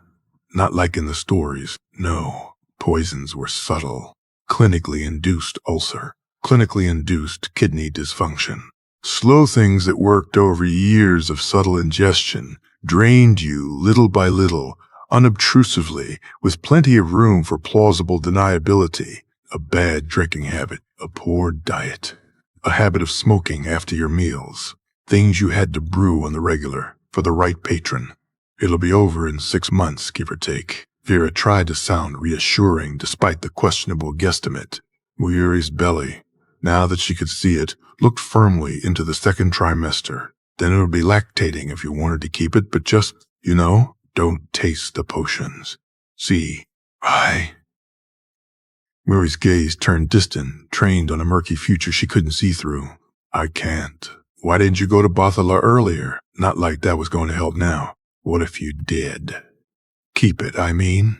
Not like in the stories. No, poisons were subtle. Clinically induced ulcer. Clinically induced kidney dysfunction. Slow things that worked over years of subtle ingestion, drained you little by little, unobtrusively, with plenty of room for plausible deniability. A bad drinking habit, a poor diet, a habit of smoking after your meals, things you had to brew on the regular for the right patron. It'll be over in 6 months, give or take. Vera tried to sound reassuring despite the questionable guesstimate. Muyuri's belly, now that she could see it, looked firmly into the second trimester. Then it would be lactating if you wanted to keep it, but just, don't taste the potions. See, Muri's gaze turned distant, trained on a murky future she couldn't see through. I can't. Why didn't you go to Barthela earlier? Not like that was going to help now. What if you did? Keep it, I mean.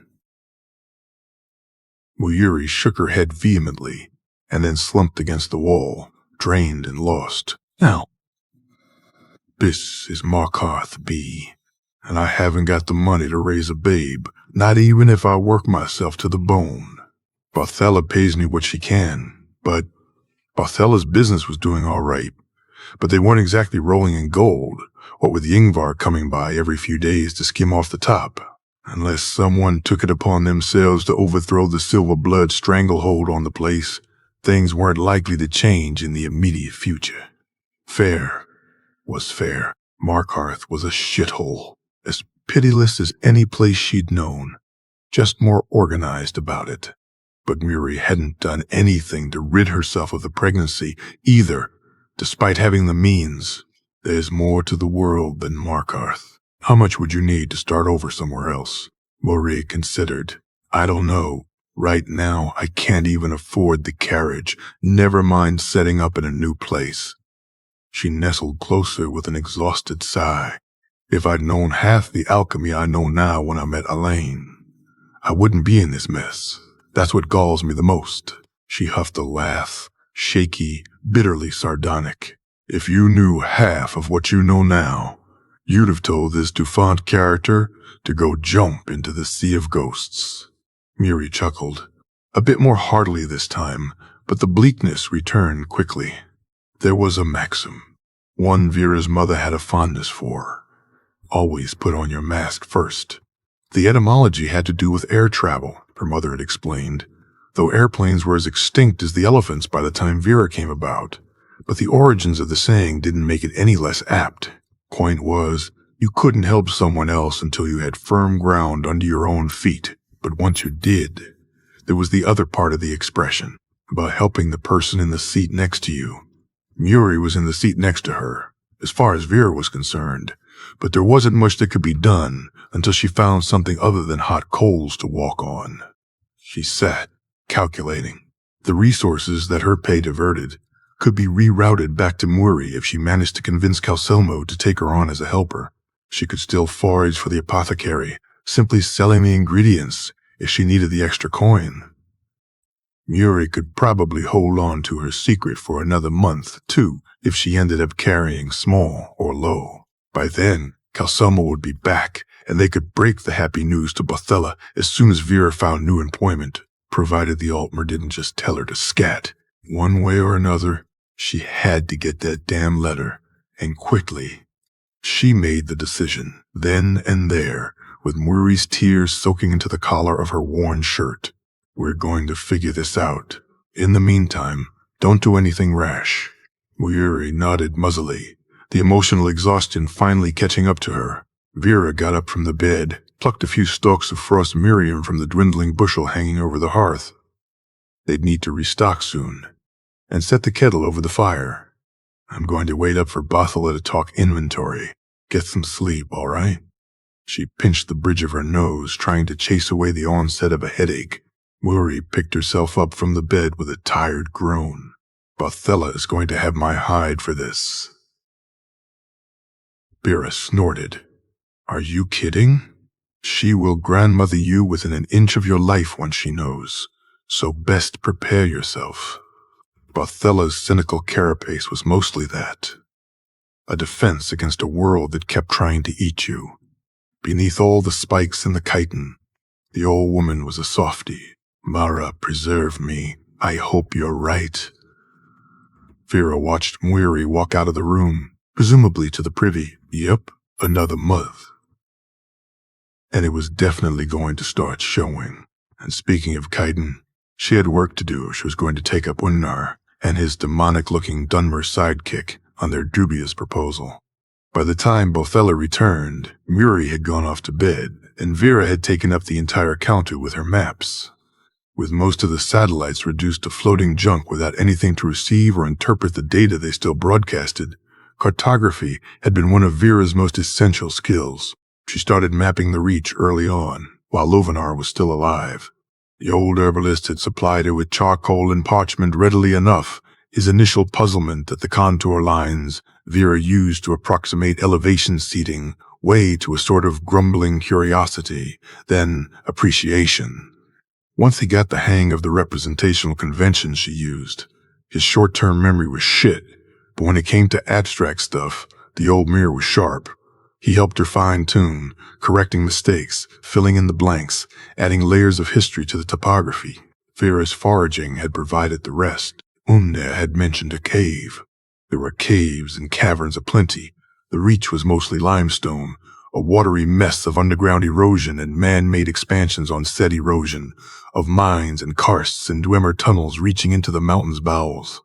Muyuri shook her head vehemently, and then slumped against the wall, drained and lost. Now, this is Markarth B, and I haven't got the money to raise a babe, not even if I work myself to the bone. Barthela pays me what she can, but Barthela's business was doing all right. But they weren't exactly rolling in gold, what with Yngvar coming by every few days to skim off the top. Unless someone took it upon themselves to overthrow the Silver Blood stranglehold on the place, things weren't likely to change in the immediate future. Fair was fair. Markarth was a shithole, as pitiless as any place she'd known, just more organized about it. But Muri hadn't done anything to rid herself of the pregnancy either, despite having the means. There's more to the world than Markarth. How much would you need to start over somewhere else? Muri considered. I don't know. Right now, I can't even afford the carriage, never mind setting up in a new place. She nestled closer with an exhausted sigh. If I'd known half the alchemy I know now when I met Elaine, I wouldn't be in this mess. That's what galls me the most. She huffed a laugh, shaky, bitterly sardonic. If you knew half of what you know now, you'd have told this Dufant character to go jump into the sea of ghosts. Muri chuckled, a bit more heartily this time, but the bleakness returned quickly. There was a maxim, one Vera's mother had a fondness for. Always put on your mask first. The etymology had to do with air travel, her mother had explained, though airplanes were as extinct as the elephants by the time Vera came about. But the origins of the saying didn't make it any less apt. Point was, you couldn't help someone else until you had firm ground under your own feet. But once you did, there was the other part of the expression, about helping the person in the seat next to you. Muri was in the seat next to her, as far as Vera was concerned, but there wasn't much that could be done until she found something other than hot coals to walk on. She sat, calculating. The resources that her pay diverted could be rerouted back to Muri if she managed to convince Calcelmo to take her on as a helper. She could still forage for the apothecary, simply selling the ingredients if she needed the extra coin. Muri could probably hold on to her secret for another month, too, if she ended up carrying small or low. By then, Calcelmo would be back, and they could break the happy news to Barthela as soon as Vera found new employment, provided the Altmer didn't just tell her to scat. One way or another, she had to get that damn letter, and quickly. She made the decision, then and there, with Muri's tears soaking into the collar of her worn shirt. We're going to figure this out. In the meantime, don't do anything rash. Muri nodded muzzily, the emotional exhaustion finally catching up to her. Vera got up from the bed, plucked a few stalks of frost miriam from the dwindling bushel hanging over the hearth. They'd need to restock soon, and set the kettle over the fire. I'm going to wait up for Barthela to talk inventory. Get some sleep, all right? She pinched the bridge of her nose, trying to chase away the onset of a headache. Muri picked herself up from the bed with a tired groan. Barthella is going to have my hide for this. Vera snorted. Are you kidding? She will grandmother you within an inch of your life once she knows, so best prepare yourself. Barthella's cynical carapace was mostly that. A defense against a world that kept trying to eat you. Beneath all the spikes and the chitin, the old woman was a softie. Mara, preserve me. I hope you're right. Vera watched Mwiri walk out of the room, presumably to the privy. Yep, another month. And it was definitely going to start showing. And speaking of chitin, she had work to do if she was going to take up Unnar and his demonic-looking Dunmer sidekick on their dubious proposal. By the time Bothella returned, Muri had gone off to bed, and Vera had taken up the entire counter with her maps. With most of the satellites reduced to floating junk without anything to receive or interpret the data they still broadcasted, cartography had been one of Vera's most essential skills. She started mapping the Reach early on, while Lovenar was still alive. The old herbalist had supplied her with charcoal and parchment readily enough, his initial puzzlement at the contour lines Vera used to approximate elevation seating way to a sort of grumbling curiosity, then appreciation. Once he got the hang of the representational conventions she used, his short-term memory was shit, but when it came to abstract stuff, the old mirror was sharp. He helped her fine-tune, correcting mistakes, filling in the blanks, adding layers of history to the topography. Vera's foraging had provided the rest. Umne had mentioned a cave. There were caves and caverns aplenty. The Reach was mostly limestone, a watery mess of underground erosion and man-made expansions on said erosion, of mines and karsts and Dwemer tunnels reaching into the mountain's bowels.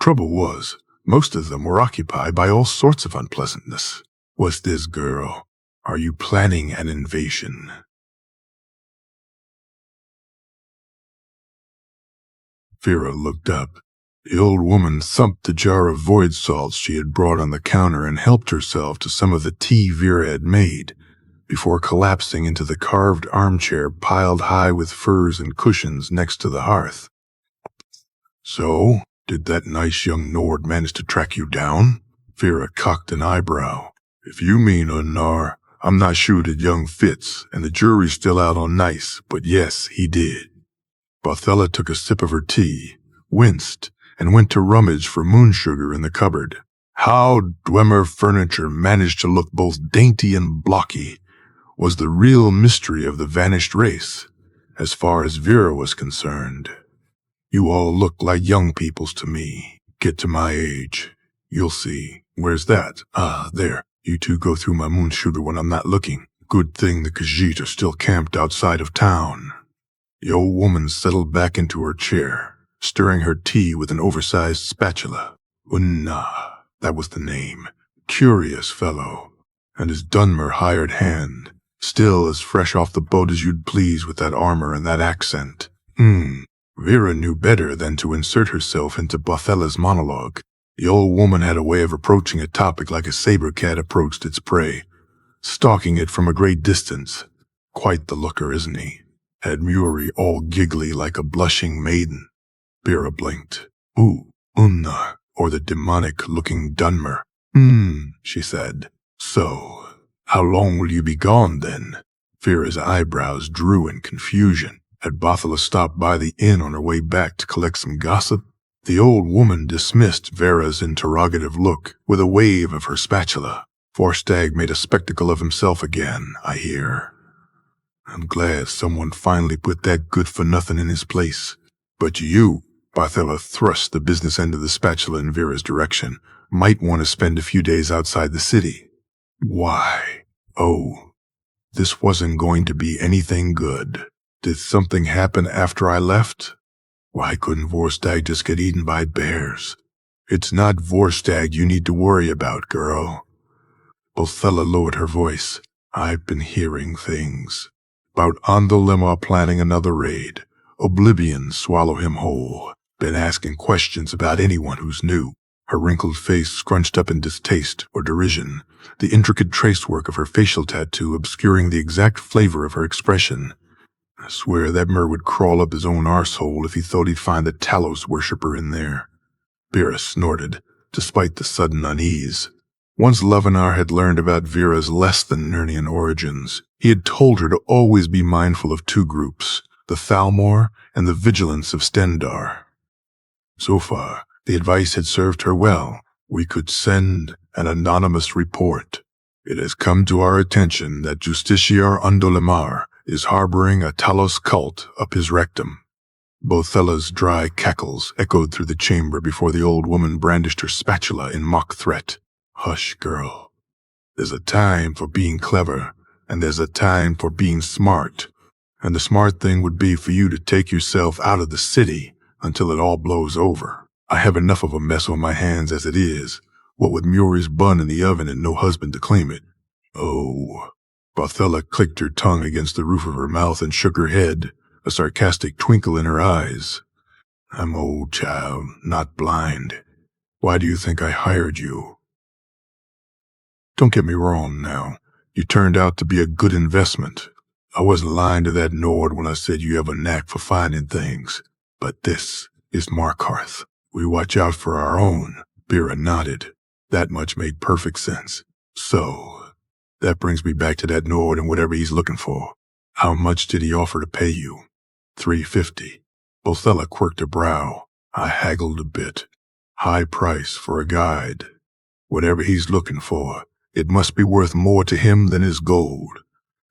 Trouble was, most of them were occupied by all sorts of unpleasantness. What's this, girl? Are you planning an invasion? Vera looked up. The old woman thumped the jar of void salts she had brought on the counter and helped herself to some of the tea Vera had made, before collapsing into the carved armchair piled high with furs and cushions next to the hearth. So, did that nice young Nord manage to track you down? Vera cocked an eyebrow. If you mean Unnar, I'm not sure that young fits, and the jury's still out on nice, but yes, he did. Barthella took a sip of her tea, winced, and went to rummage for moon sugar in the cupboard. How Dwemer furniture managed to look both dainty and blocky was the real mystery of the vanished race, as far as Vera was concerned. You all look like young peoples to me. Get to my age. You'll see. Where's that? Ah, there. You two go through my moon sugar when I'm not looking. Good thing the Khajiit are still camped outside of town. The old woman settled back into her chair, stirring her tea with an oversized spatula. Unna, that was the name. Curious fellow. And his Dunmer hired hand, still as fresh off the boat as you'd please with that armor and that accent. Vera knew better than to insert herself into Barthella's monologue. The old woman had a way of approaching a topic like a saber cat approached its prey, stalking it from a great distance. Quite the looker, isn't he? Had Muri all giggly like a blushing maiden. Vera blinked. Ooh, Unna, or the demonic-looking Dunmer. She said. So, how long will you be gone, then? Vera's eyebrows drew in confusion. Had Barthella stopped by the inn on her way back to collect some gossip? The old woman dismissed Vera's interrogative look with a wave of her spatula. Vorstag made a spectacle of himself again, I hear. I'm glad someone finally put that good-for-nothing in his place. But you, Barthella thrust the business end of the spatula in Vera's direction, might want to spend a few days outside the city. Why? Oh, this wasn't going to be anything good. Did something happen after I left? Why couldn't Vorstag just get eaten by bears? It's not Vorstag you need to worry about, girl. Barthella lowered her voice. I've been hearing things. About Andolema planning another raid. Oblivion swallow him whole. Been asking questions about anyone who's new. Her wrinkled face scrunched up in distaste or derision, the intricate tracework of her facial tattoo obscuring the exact flavor of her expression. I swear that Mer would crawl up his own arsehole if he thought he'd find the Talos worshipper in there. Vera snorted, despite the sudden unease. Once Lovenar had learned about Vera's less-than-Nernian origins, he had told her to always be mindful of two groups, the Thalmor and the Vigilance of Stendar. So far, the advice had served her well. We could send an anonymous report. It has come to our attention that Justiciar Undolemar is harboring a Talos cult up his rectum. Bothella's dry cackles echoed through the chamber before the old woman brandished her spatula in mock threat. Hush, girl. There's a time for being clever, and there's a time for being smart. And the smart thing would be for you to take yourself out of the city until it all blows over. I have enough of a mess on my hands as it is, what with Muri's bun in the oven and no husband to claim it. Oh. Bothella clicked her tongue against the roof of her mouth and shook her head, a sarcastic twinkle in her eyes. I'm old, child, not blind. Why do you think I hired you? Don't get me wrong now. You turned out to be a good investment. I wasn't lying to that Nord when I said you have a knack for finding things. But this is Markarth. We watch out for our own. Vera nodded. That much made perfect sense. So, that brings me back to that Nord and whatever he's looking for. How much did he offer to pay you? 350. Bothella quirked her brow. I haggled a bit. High price for a guide. Whatever he's looking for, it must be worth more to him than his gold.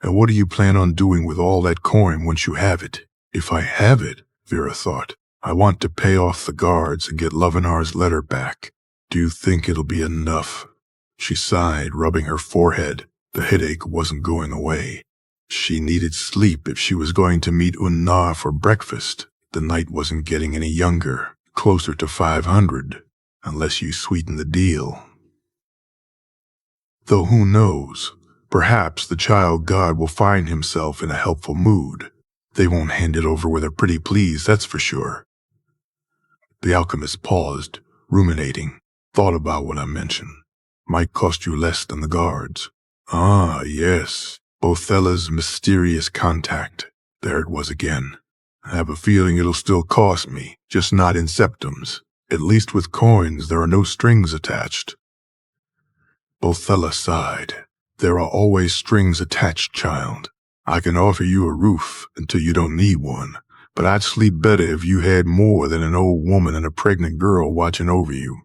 And what do you plan on doing with all that coin once you have it? If I have it, Vera thought, I want to pay off the guards and get Lovenar's letter back. Do you think it'll be enough? She sighed, rubbing her forehead. The headache wasn't going away. She needed sleep if she was going to meet Unnar for breakfast. The night wasn't getting any younger, closer to 500, unless you sweeten the deal. Though who knows? Perhaps the child god will find himself in a helpful mood. They won't hand it over with a pretty please, that's for sure. The alchemist paused, ruminating, thought about what I mentioned. Might cost you less than the guards. Ah, yes, Bothella's mysterious contact. There it was again. I have a feeling it'll still cost me, just not in septums. At least with coins there are no strings attached. Bothella sighed. There are always strings attached, child. I can offer you a roof until you don't need one, but I'd sleep better if you had more than an old woman and a pregnant girl watching over you.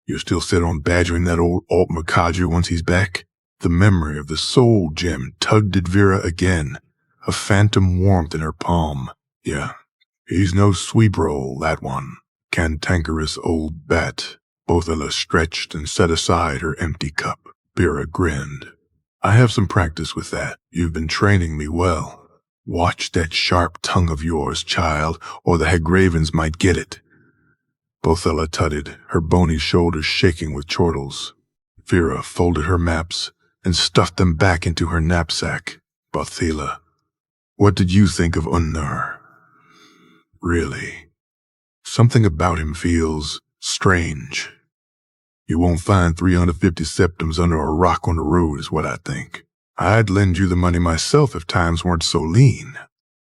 You're still set on badgering that old Alt Makadra once he's back? The memory of the soul gem tugged at Vera again, a phantom warmth in her palm. Yeah, he's no sweep roll, that one. Cantankerous old bat. Bothella stretched and set aside her empty cup. Vera grinned. I have some practice with that. You've been training me well. Watch that sharp tongue of yours, child, or the Hagravens might get it. Bothella tutted, her bony shoulders shaking with chortles. Vera folded her maps and stuffed them back into her knapsack. Bothella, what did you think of Unnar? Really? Something about him feels strange. You won't find 350 septums under a rock on the road is what I think. I'd lend you the money myself if times weren't so lean.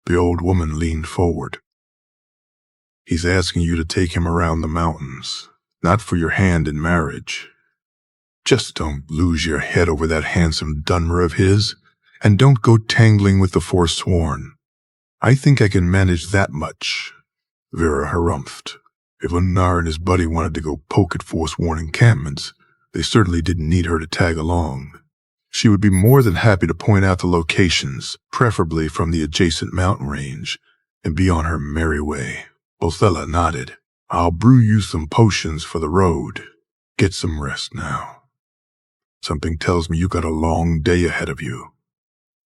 The old woman leaned forward. He's asking you to take him around the mountains, not for your hand in marriage. Just don't lose your head over that handsome Dunmer of his, and don't go tangling with the Forsworn. I think I can manage that much. Vera harumphed. If Unnar and his buddy wanted to go poke at Forsworn encampments, they certainly didn't need her to tag along. She would be more than happy to point out the locations, preferably from the adjacent mountain range, and be on her merry way. Bothella nodded. I'll brew you some potions for the road. Get some rest now. Something tells me you got a long day ahead of you.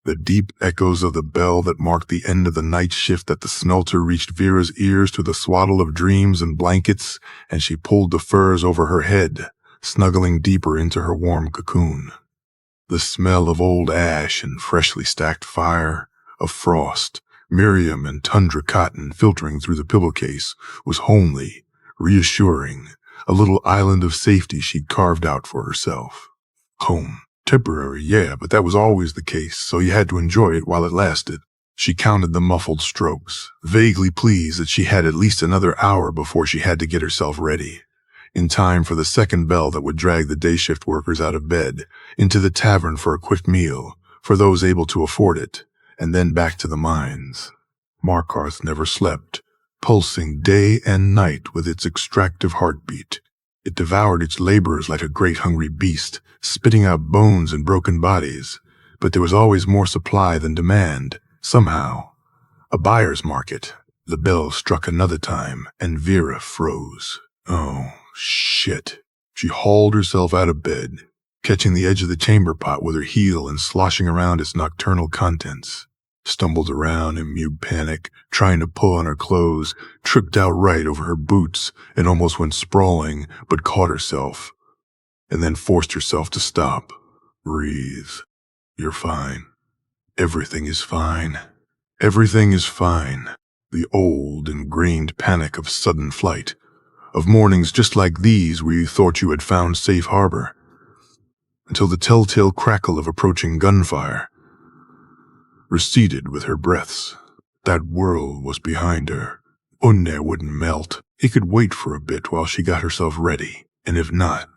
The deep echoes of the bell that marked the end of the night shift at the Snelter reached Vera's ears through the swaddle of dreams and blankets, and she pulled the furs over her head, snuggling deeper into her warm cocoon. The smell of old ash and freshly stacked fire, of frost, Miriam and tundra cotton filtering through the pillowcase was homely, reassuring, a little island of safety she'd carved out for herself. Home. Temporary, yeah, but that was always the case, so you had to enjoy it while it lasted. She counted the muffled strokes, vaguely pleased that she had at least another hour before she had to get herself ready. in time for the second bell that would drag the day shift workers out of bed, into the tavern for a quick meal, for those able to afford it, and then back to the mines. Markarth never slept, pulsing day and night with its extractive heartbeat. It devoured its laborers like a great hungry beast, spitting out bones and broken bodies. But there was always more supply than demand, somehow. A buyer's market. The bell struck another time, and Vera froze. Oh, shit. She hauled herself out of bed, catching the edge of the chamber pot with her heel and sloshing around its nocturnal contents. Stumbled around in mute panic, trying to pull on her clothes, tripped outright over her boots, and almost went sprawling, but caught herself. And then forced herself to stop. Breathe. You're fine. Everything is fine. Everything is fine. The old, ingrained panic of sudden flight. Of mornings just like these where you thought you had found safe harbor. Until the telltale crackle of approaching gunfire receded with her breaths. That world was behind her. Unne wouldn't melt. He could wait for a bit while she got herself ready, and if not,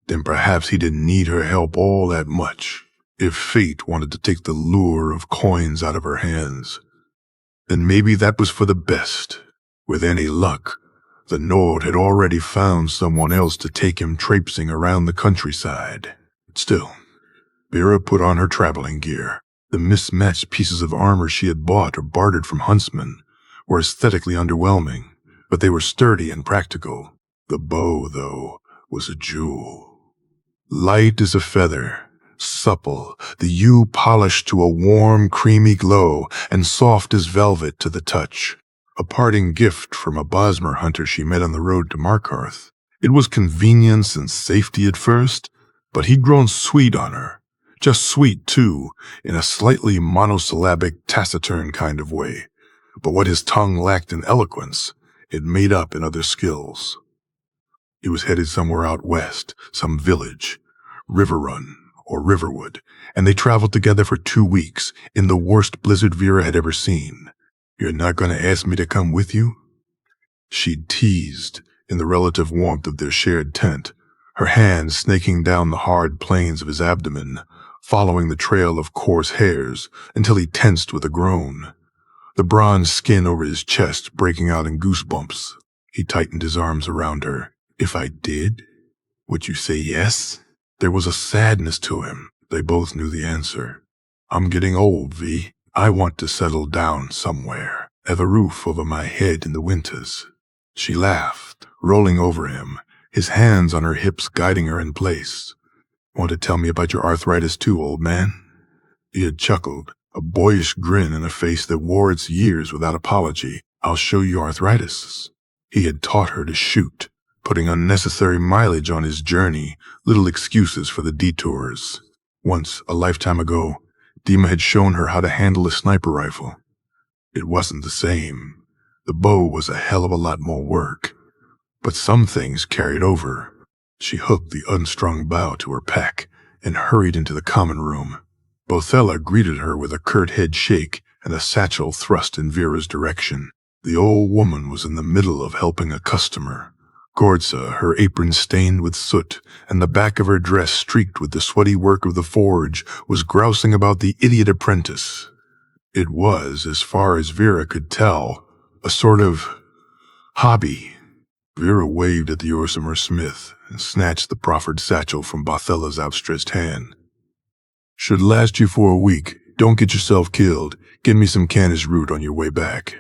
then perhaps he didn't need her help all that much. If fate wanted to take the lure of coins out of her hands, then maybe that was for the best. With any luck, the Nord had already found someone else to take him traipsing around the countryside. Still, Vera put on her traveling gear. The mismatched pieces of armor she had bought or bartered from huntsmen were aesthetically underwhelming, but they were sturdy and practical. The bow, though, was a jewel. Light as a feather, supple, the yew polished to a warm, creamy glow, and soft as velvet to the touch. A parting gift from a Bosmer hunter she met on the road to Markarth. It was convenience and safety at first, but he'd grown sweet on her. Just sweet, too, in a slightly monosyllabic, taciturn kind of way. But what his tongue lacked in eloquence, it made up in other skills. He was headed somewhere out west, some village, Riverrun or Riverwood, and they traveled together for 2 weeks, in the worst blizzard Vera had ever seen. "You're not going to ask me to come with you?" She'd teased, in the relative warmth of their shared tent, her hands snaking down the hard planes of his abdomen, following the trail of coarse hairs until he tensed with a groan, the bronze skin over his chest breaking out in goosebumps. He tightened his arms around her. "If I did, would you say yes?" There was a sadness to him. They both knew the answer. "I'm getting old, V. I want to settle down somewhere, have a roof over my head in the winters." She laughed, rolling over him, his hands on her hips guiding her in place. "Want to tell me about your arthritis too, old man?" He had chuckled, a boyish grin in a face that wore its years without apology. "I'll show you arthritis." He had taught her to shoot, putting unnecessary mileage on his journey, little excuses for the detours. Once, a lifetime ago, Dima had shown her how to handle a sniper rifle. It wasn't the same. The bow was a hell of a lot more work. But some things carried over. She hooked the unstrung bow to her pack and hurried into the common room. Bothella greeted her with a curt head shake and a satchel thrust in Vera's direction. The old woman was in the middle of helping a customer. Gordsa, her apron stained with soot and the back of her dress streaked with the sweaty work of the forge, was grousing about the idiot apprentice. It was, as far as Vera could tell, a sort of hobby. Vera waved at the Orsimer Smith and snatched the proffered satchel from Bothella's outstretched hand. "Should last you for a week. Don't get yourself killed. Give me some canis root on your way back."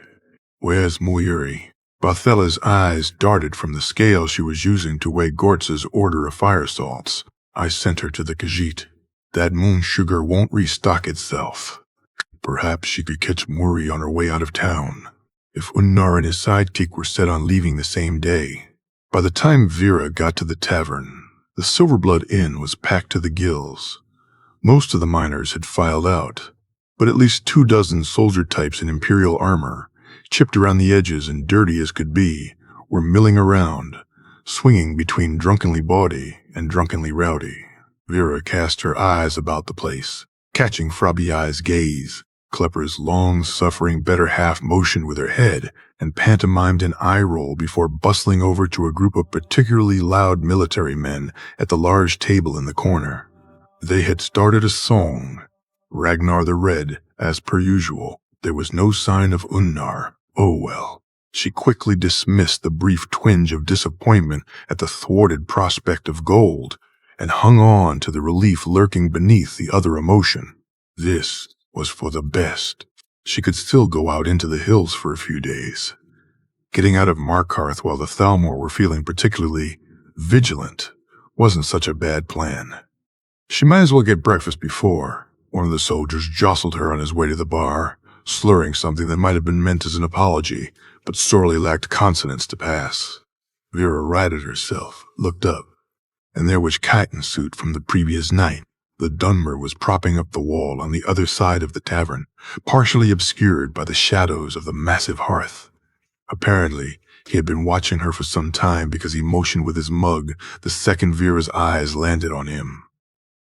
"Where's Muyuri?" Bothella's eyes darted from the scale she was using to weigh Gortza's order of fire salts. "I sent her to the Khajiit. That moon sugar won't restock itself. Perhaps she could catch Muri on her way out of town." If Unnar and his sidekick were set on leaving the same day. By the time Vera got to the tavern, the Silverblood Inn was packed to the gills. Most of the miners had filed out, but at least 24 soldier types in Imperial armor, chipped around the edges and dirty as could be, were milling around, swinging between drunkenly bawdy and drunkenly rowdy. Vera cast her eyes about the place, catching Frabiyai's gaze. Klepper's long-suffering better half motioned with her head and pantomimed an eye roll before bustling over to a group of particularly loud military men at the large table in the corner. They had started a song. Ragnar the Red, as per usual. There was no sign of Unnar. Oh well. She quickly dismissed the brief twinge of disappointment at the thwarted prospect of gold and hung on to the relief lurking beneath the other emotion. This was for the best. She could still go out into the hills for a few days. Getting out of Markarth while the Thalmor were feeling particularly vigilant wasn't such a bad plan. She might as well get breakfast before. One of the soldiers jostled her on his way to the bar, slurring something that might have been meant as an apology, but sorely lacked consonants to pass. Vera righted herself, looked up, and there was chitin suit from the previous night. The Dunmer was propping up the wall on the other side of the tavern, partially obscured by the shadows of the massive hearth. Apparently, he had been watching her for some time because he motioned with his mug the second Vera's eyes landed on him.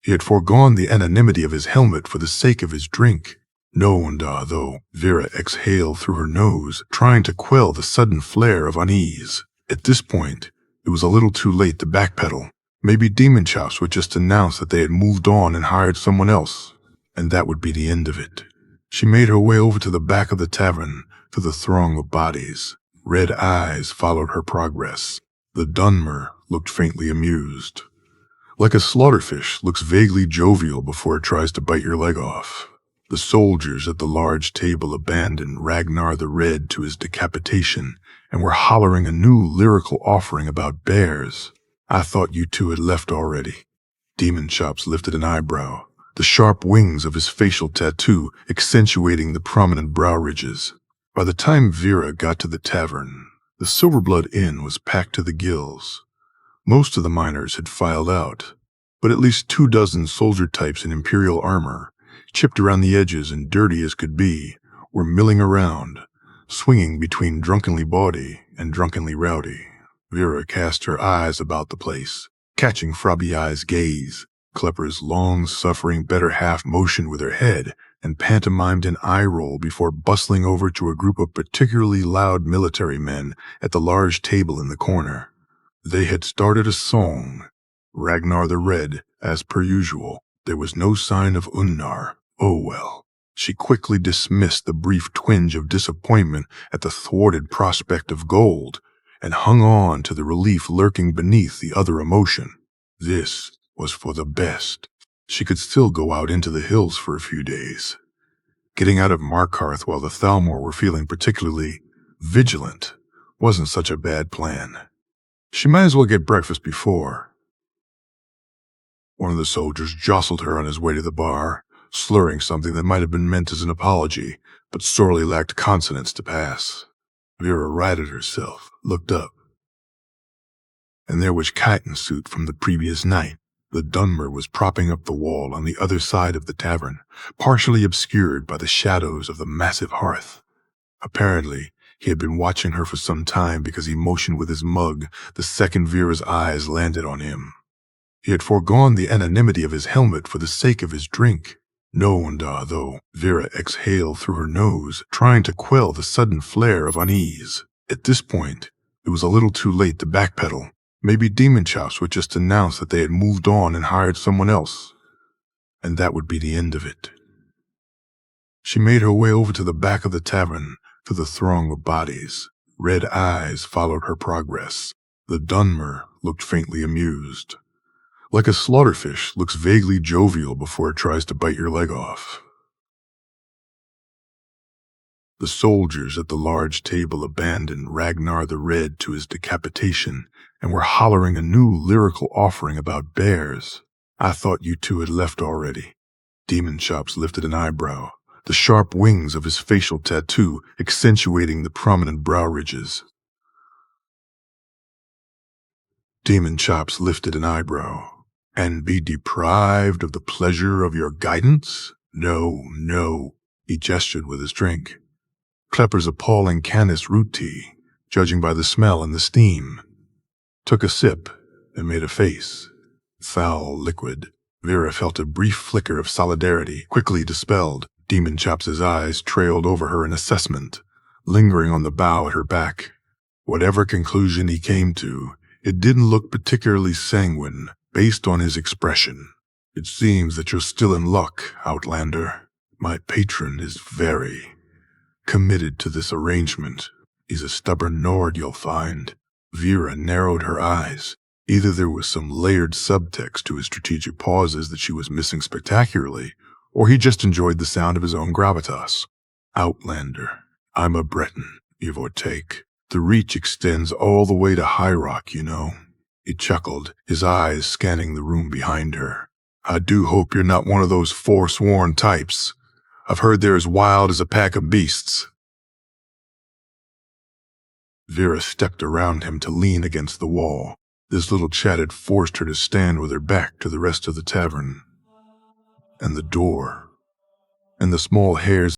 He had foregone the anonymity of his helmet for the sake of his drink. No wonder, though, Vera exhaled through her nose, trying to quell the sudden flare of unease. At this point, it was a little too late to backpedal. Maybe Demon Chops would just announce that they had moved on and hired someone else, and that would be the end of it. She made her way over to the back of the tavern, to the throng of bodies. Red eyes followed her progress. The Dunmer looked faintly amused. Like a slaughterfish looks vaguely jovial before it tries to bite your leg off. The soldiers at the large table abandoned Ragnar the Red to his decapitation and were hollering a new lyrical offering about bears. I thought you two had left already. Demon Chops lifted an eyebrow, the sharp wings of his facial tattoo accentuating the prominent brow ridges. By the time Vera got to the tavern, the Silverblood Inn was packed to the gills. Most of the miners had filed out, but at least 24 soldier types in Imperial armor, chipped around the edges and dirty as could be, were milling around, swinging between drunkenly bawdy and drunkenly rowdy. Vera cast her eyes about the place, catching Frabbiai's gaze. Klepper's long-suffering better half motioned with her head and pantomimed an eye roll before bustling over to a group of particularly loud military men at the large table in the corner. They had started a song. Ragnar the Red, as per usual. There was no sign of Unnar. Oh well. She quickly dismissed the brief twinge of disappointment at the thwarted prospect of gold and hung on to the relief lurking beneath the other emotion. This was for the best. She could still go out into the hills for a few days. Getting out of Markarth while the Thalmor were feeling particularly vigilant wasn't such a bad plan. She might as well get breakfast before. One of the soldiers jostled her on his way to the bar, slurring something that might have been meant as an apology, but sorely lacked consonants to pass. Vera righted herself, looked up, and there was chitin suit from the previous night. The Dunmer was propping up the wall on the other side of the tavern, partially obscured by the shadows of the massive hearth. Apparently, he had been watching her for some time because he motioned with his mug the second Vera's eyes landed on him. He had foregone the anonymity of his helmet for the sake of his drink. No wonder, though, Vera exhaled through her nose, trying to quell the sudden flare of unease. At this point, it was a little too late to backpedal. Maybe Demon Chops would just announce that they had moved on and hired someone else, and that would be the end of it. She made her way over to the back of the tavern, to the throng of bodies. Red eyes followed her progress. The Dunmer looked faintly amused. Like a slaughterfish looks vaguely jovial before it tries to bite your leg off. The soldiers at the large table abandoned Ragnar the Red to his decapitation and were hollering a new lyrical offering about bears. I thought you two had left already. Demon Chops lifted an eyebrow, the sharp wings of his facial tattoo accentuating the prominent brow ridges. Demon Chops lifted an eyebrow. And be deprived of the pleasure of your guidance? No, no, he gestured with his drink. Klepper's appalling Canis root tea, judging by the smell and the steam. Took a sip and made a face. Foul liquid. Vera felt a brief flicker of solidarity, quickly dispelled. Demon Chops's eyes trailed over her in assessment, lingering on the bow at her back. Whatever conclusion he came to, it didn't look particularly sanguine based on his expression. It seems that you're still in luck, Outlander. My patron is very committed to this arrangement. He's a stubborn Nord, you'll find. Vera narrowed her eyes. Either there was some layered subtext to his strategic pauses that she was missing spectacularly, or he just enjoyed the sound of his own gravitas. Outlander. I'm a Breton, give or take. The reach extends all the way to High Rock, you know. He chuckled, his eyes scanning the room behind her. I do hope you're not one of those forsworn types. I've heard they're as wild as a pack of beasts. Vera stepped around him to lean against the wall. This little chat had forced her to stand with her back to the rest of the tavern. And the door. And the small hairs